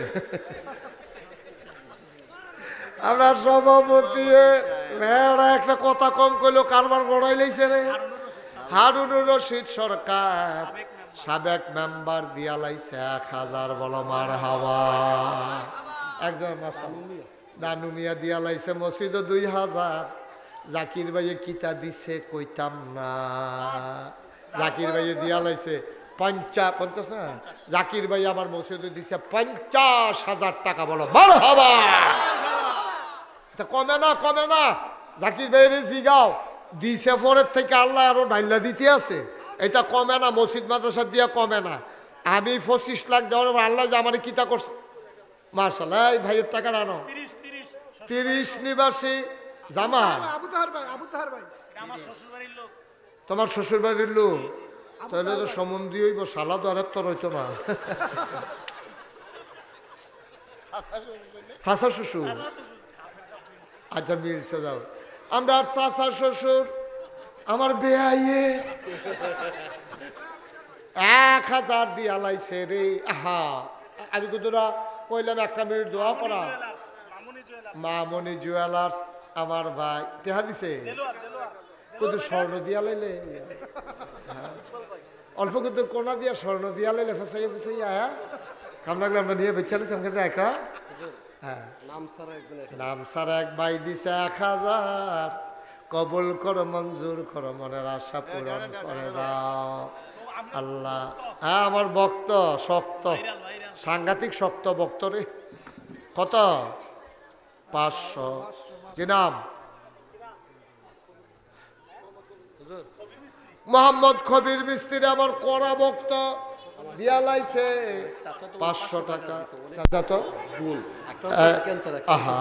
আমার সভাপতি একটা কথা কম কইলো, কারবার গড়াই লাইছে রে। হারুনুর রশিদ সরকার সাবেক মেম্বার দিয়া লাইছে 1,000, বলো মার হাওয়া। একজন দানু মিয়া দিয়া লাইছে মসজিদও 2,000। জাকির ভাইয়ে কিতা দিছে কইতাম না, জাকির ভাইয়ে দিয়া লাইছে 50 না, জাকির ভাই আমার মসজিদে দিছে 50,000 টাকা, বলো মার হাওয়া। কমে না কমে না, জাকির ভাইয়ের জিগাও দিছে পরের থেকে আল্লাহ আরো ডাইলা দিতে আছে, এটা কমে না, মসজিদ মাদ্রাসা দিয়া কমে না। আমি 25 লাখ দেওয়ার আল্লাহ যে আমার কিতা করছে মার্শাল্লাহ। এই ভাইয়ের টাকা আনো 30 নিবাসী জামাল, তোমার শ্বশুর বাড়ির লোক, তাহলে তো সম্বন্ধী হইব, সালা তো আর তোর হইতো না। চাচা শ্বশুর, আচ্ছা মিলছে যাও। আমরা চাচা শ্বশুর আমার বেয়াইয়ে 1000 দিয়া লাইছে রে। আহা আমি তোরা কইলাম 1 মিনিট দোয়া করা। মামনি জুয়েলার্স আমার ভাই টেহা দিছে, কিন্তু স্বর্ণ দিয়া লাইলে, অল্প কিন্তু কোনা দিয়া স্বর্ণ দিয়া লাইলে ফেসাইয়া ফেসাইয়া। হ্যাঁ কাম লাগলে আমরা নিয়ে বেচালি তোমাকে একা। হ্যাঁ নাম সারা এক ভাই দিছে 1000, কবুল করো মঞ্জুর করো মনের আশা পূরণ করে দাও আল্লাহ। হ্যাঁ আমার ভক্ত শক্ত, সাংঘাতিক শক্ত ভক্ত রে। কত? 500। কি নাম? মোহাম্মদ কবির মিস্ত্রি আমার কড়া ভক্ত, দিয়া লাইছে 500 টাকা। চাচা তো আহা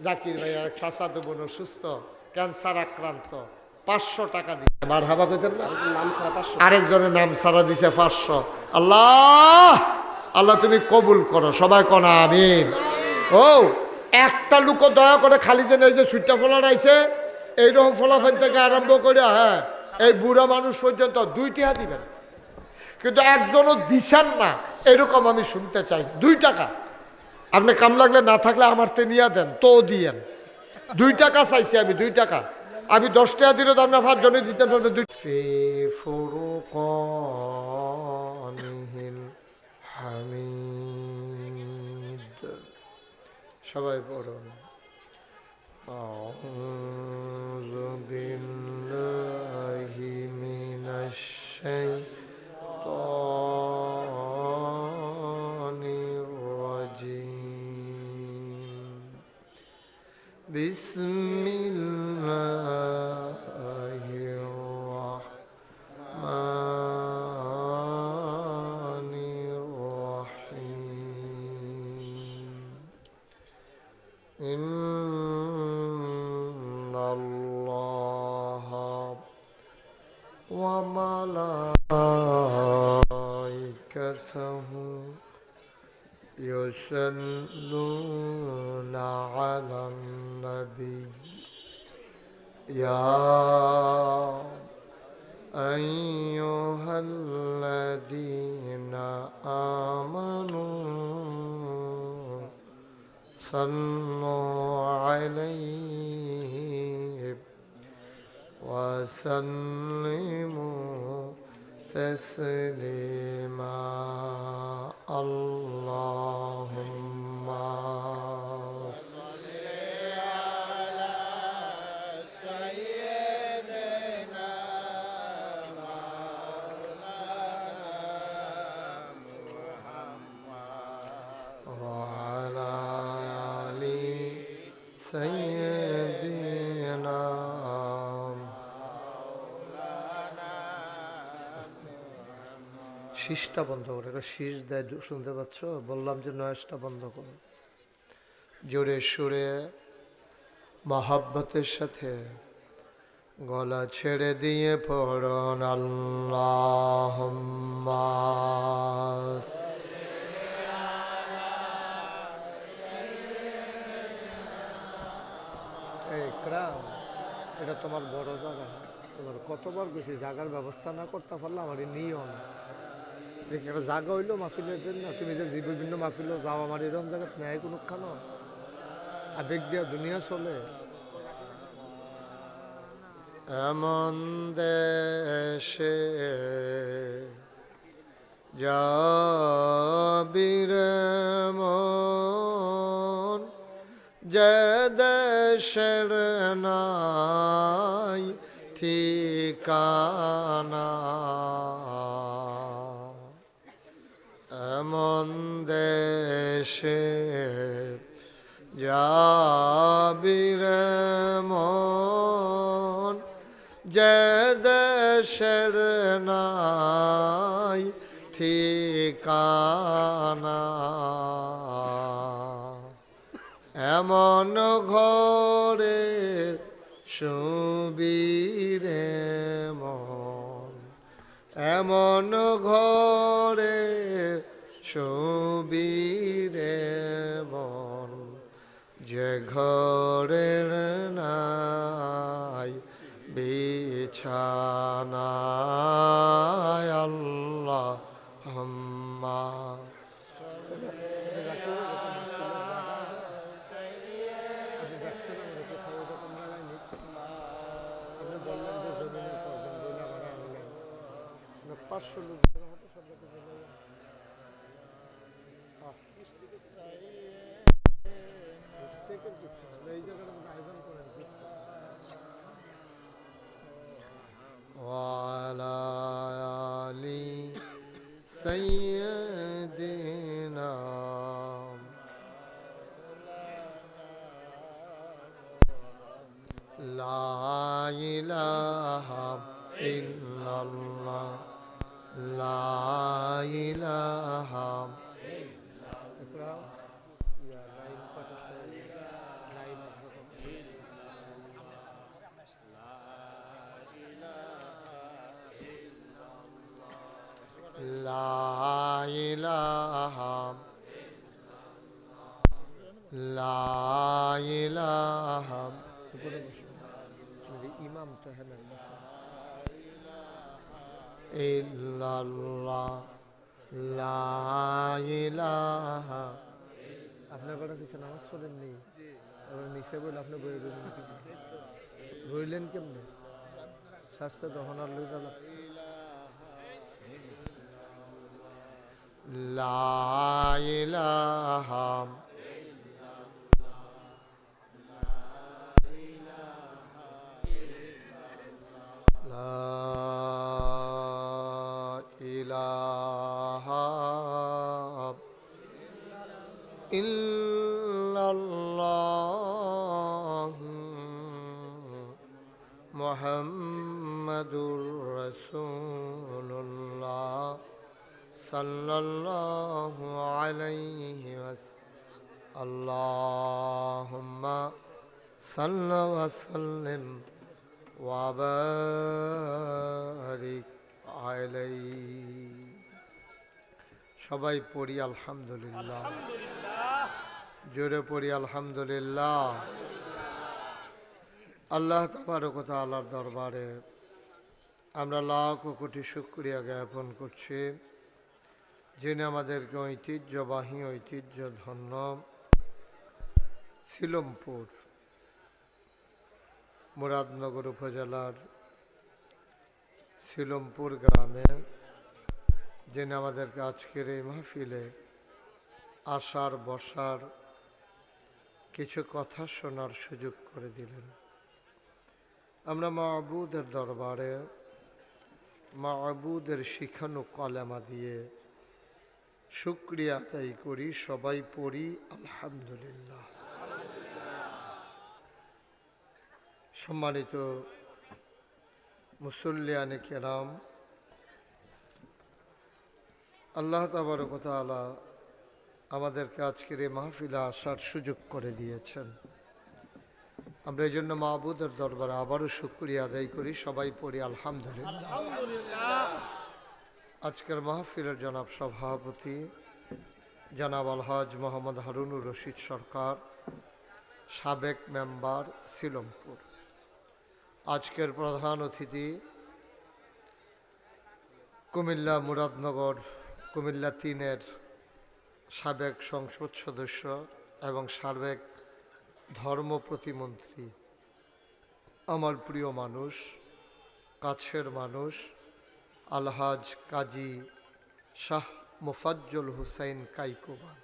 জাকির ভাই আর চাচা তো বোন সুস্থ, ক্যান্সার আক্রান্ত, 500 টাকা দিচ্ছে। মার হাবা কইতেন না, আরেকজনের নাম সারা দিছে 500। আল্লাহ আল্লাহ তুমি কবুল করো, সবাই কনা আমিন। ও একটা লোক দয়া করে খালি যেন এই যে সুইটটা ফোলা রাইছে এইরকম ফলাফল থেকে আরম্ভ করে হ্যাঁ এই বুড়া মানুষ পর্যন্ত 2 টাকা দিবেন, কিন্তু একজনও দিছেন না এরকম আমি শুনতে চাই। 2 টাকা আপনি কাম লাগলে না থাকলে আমার তে নিয়ে দেন তো দিয়েন। 2 টাকা চাইছি আমি, 2 টাকা। আমি 10 টাকা দিলে তো আপনার 5 জনে দিতে পারবেন। হামিদ সবাই পড়ুন। আউযু বিল্লাহি মিনাশ শাইতানির রাজিম। বিসমিল্লাহির রাহমানির রাহিম। ইন্নাল্লাহা ওয়া মালাইকাতাহু ইউসাল্লুনা আলান নবী ইয়া আইয়ুহাল্লাযীনা আমানু সাল্লু আলাইহি ওয়া সাল্লিমু তাসলিমা। আল্লাহুম্মা সাল্লি আলা সাইয়্যিদিনা মাওলানা মুহাম্মদ ওয়া আলা আলি সাইয়্যিদিনা। শীষটা বন্ধ করে, এটা শীষ দেয় শুনতে পাচ্ছ? বললাম যে নয়েজটা বন্ধ করো। জোরে সুরে মহাব্বতের সাথে গলা ছেড়ে দিয়ে পড়ুন আল্লাহুম্মা। এই ক্রাম এটা তোমার বড় জায়গা, তোমার কতবার গেছি জায়গার ব্যবস্থা না করতে পারলে আমার নিও না। একটা জায়গা হইলো মাহফিলের জন্য, তুমি যে বিভিন্ন মাহফিলও যাও আমার এরকম জায়গায় নেয় কোনো খানো আবেগ দিয়া দুনিয়া চলে। এমন দেশে যাবিরে মন যে দেশের নাই ঠিকানা, এমন দেশে যাবিরে মন যে দেশের নাই ঠিকানা, এমন ঘরে শুবিরে মন, এমন ঘরে ছবিরে মন যে ঘরের নাই বিছানায় আল্লাহ হাম্মা পাঁচশো লোক এই জায়গাটা আয়োজন করেন وعلى آل سيدنا لا إله إلا الله لا إله لا إله لا إله ইমাম তো হ্যাঁ ইল্লাল্লাহ লা ইলাহা আপনার কথা কিছু নামাজ পড়েন নি এবার নিচে বলে আপনি বই রইলেন কেমনে স্বাস্থ্য তখন আর লই যাবেন লা ইলাহা ইল্লাল্লাহ মুহাম্মাদুর রাসূলুল্লাহ সাল্লাল্লাহু আলাইহি ওয়াসাল্লাম আল্লাহুম্মা সাল্লি ওয়া সাল্লিম ওয়া বারিক আলাইহি সবাই পড়ি আলহামদুলিল্লাহ জোরে পড়ি আলহামদুলিল্লাহ আল্লাহ তাবারক ওয়া তাআলার দরবারে আমরা লাখ কোটি শুকরিয়া জ্ঞাপন করছি যিনি আমাদেরকে ঐতিহ্যবাহী ঐতিহ্যধন্য সিলমপুর মুরাদনগর উপজেলার সিলমপুর গ্রামে যিনি আমাদেরকে আজকের এই মাহফিলে আসার বসার কিছু কথা শোনার সুযোগ করে দিলেন আমরা মাহবুদের দরবারে মাহবুদের শিখানো কলেমা দিয়ে শুকরিয়া আদায় করি সবাই পড়ি আলহামদুলিল্লাহ সম্মানিত মুসল্লিয়ানে কেরাম আল্লাহ তাবারক ওয়া তাআলা আমাদেরকে আজকের এই মাহফিলে আসার সুযোগ করে দিয়েছেন আমরা এই জন্য মাহবুদের দরবারে আবারও শুকরিয়া আদায় করি সবাই পড়ি আলহামদুলিল্লাহ আজকের মাহফিলের জনাব সভাপতি জনাব আলহাজ মোহাম্মদ হারুনুর রশিদ সরকার সাবেক মেম্বার সিলমপুর আজকের প্রধান অতিথি কুমিল্লা মুরাদনগর কুমিল্লা ৩-এর সাবেক সংসদ সদস্য এবং সাবেক ধর্ম প্রতিমন্ত্রী আমার প্রিয় মানুষ কাছের মানুষ আলহাজ কাজী শাহ মোফাজ্জল হুসাইন কাইকোবাদ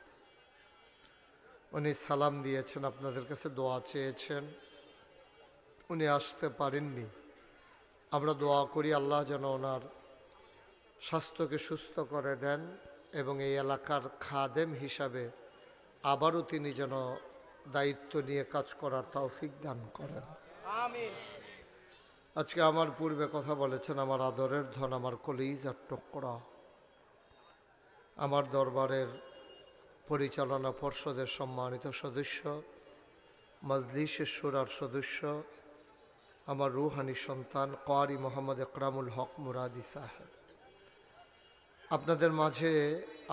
উনি সালাম দিয়েছেন আপনাদের কাছে দোয়া চেয়েছেন উনি আসতে পারেননি আমরা দোয়া করি আল্লাহ যেন ওনার স্বাস্থ্যকে সুস্থ করে দেন এবং এই এলাকার খাদেম হিসাবে আবারও তিনি যেন দায়িত্ব নিয়ে কাজ করার তৌফিক দান করেন আমিন আজকে আমার পূর্বে কথা বলেছেন আমার আদরের ধন আমার কলিজার টুকরা আমার দরবারের পরিচালনা পর্ষদের সম্মানিত সদস্য মজলিসে শুরার সদস্য আমার রুহানি সন্তান কারি মোহাম্মদ একরামুল হক মুরাদি সাহেব আপনাদের মাঝে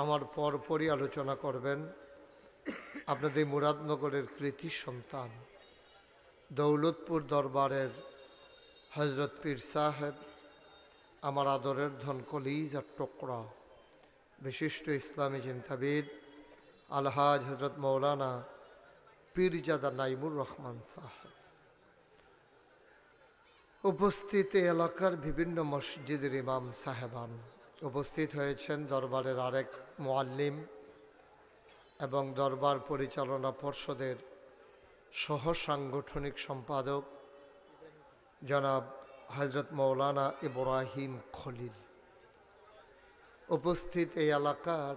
আমার পরপরই আলোচনা করবেন আপনাদের মুরাদনগরের কৃতি সন্তান দৌলতপুর দরবারের হজরত পীর সাহেব, আমার আদরের ধন কলিজার টুকরা বিশিষ্ট ইসলামী চিন্তাবিদ আলহাজ হজরত মৌলানা পীরজাদা নাইমুর রহমান সাহেব, উপস্থিত এলাকার বিভিন্ন মসজিদের ইমাম সাহেবান, উপস্থিত হয়েছেন দরবারের আরেক মুআল্লিম এবং দরবার পরিচালনা পর্ষদের সহ সাংগঠনিক সম্পাদক জনাব হজরত মৌলানা ইব্রাহিম খলিল, উপস্থিত এই এলাকার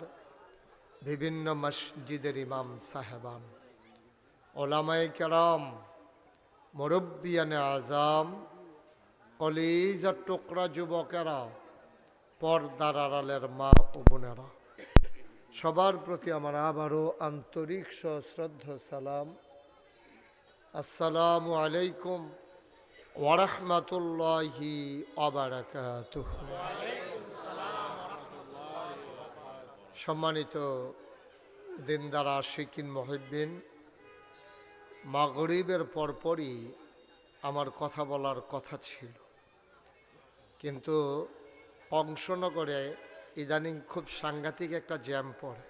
বিভিন্ন মসজিদের ইমাম সাহেবান, ওলামায়ে কেরাম, মুরব্বিয়ানে আজাম, কলিজার টুকরা যুবকেরা, পর্দার আড়ালের মা ও বোনেরা, সবার প্রতি আমার আবারও আন্তরিক সশ্রদ্ধ সালাম। আসসালামু আলাইকুম ওয়া রাহমাতুল্লাহি ওয়া বারাকাতুহু। সম্মানিত দিনদার আশিকিন মুহিব্বিন, মাগরিবের পরপরই আমার কথা বলার কথা ছিল, কিন্তু অংশনগরে ইদানিং খুব সাংঘাতিক একটা জ্যাম পড়ে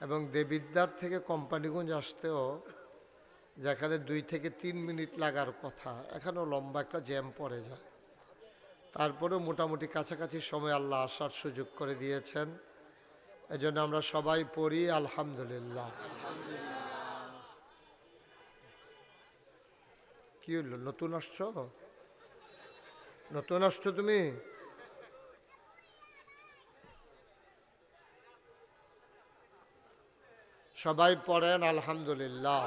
এবং দেবিদ্বার থেকে কোম্পানিগঞ্জ আসতেও যেখানে 2 থেকে 3 মিনিট লাগার কথা, এখানেও লম্বা একটা জ্যাম পড়ে যায়। তারপরেও মোটামুটি কাছাকাছি সময় আল্লাহ আসার সুযোগ করে দিয়েছেন, এজন্য আমরা সবাই পড়ি আলহামদুলিল্লাহ। কি হলো, নতুন আসছো? নতুন আসছো তুমি? সবাই পড়েন আলহামদুলিল্লাহ।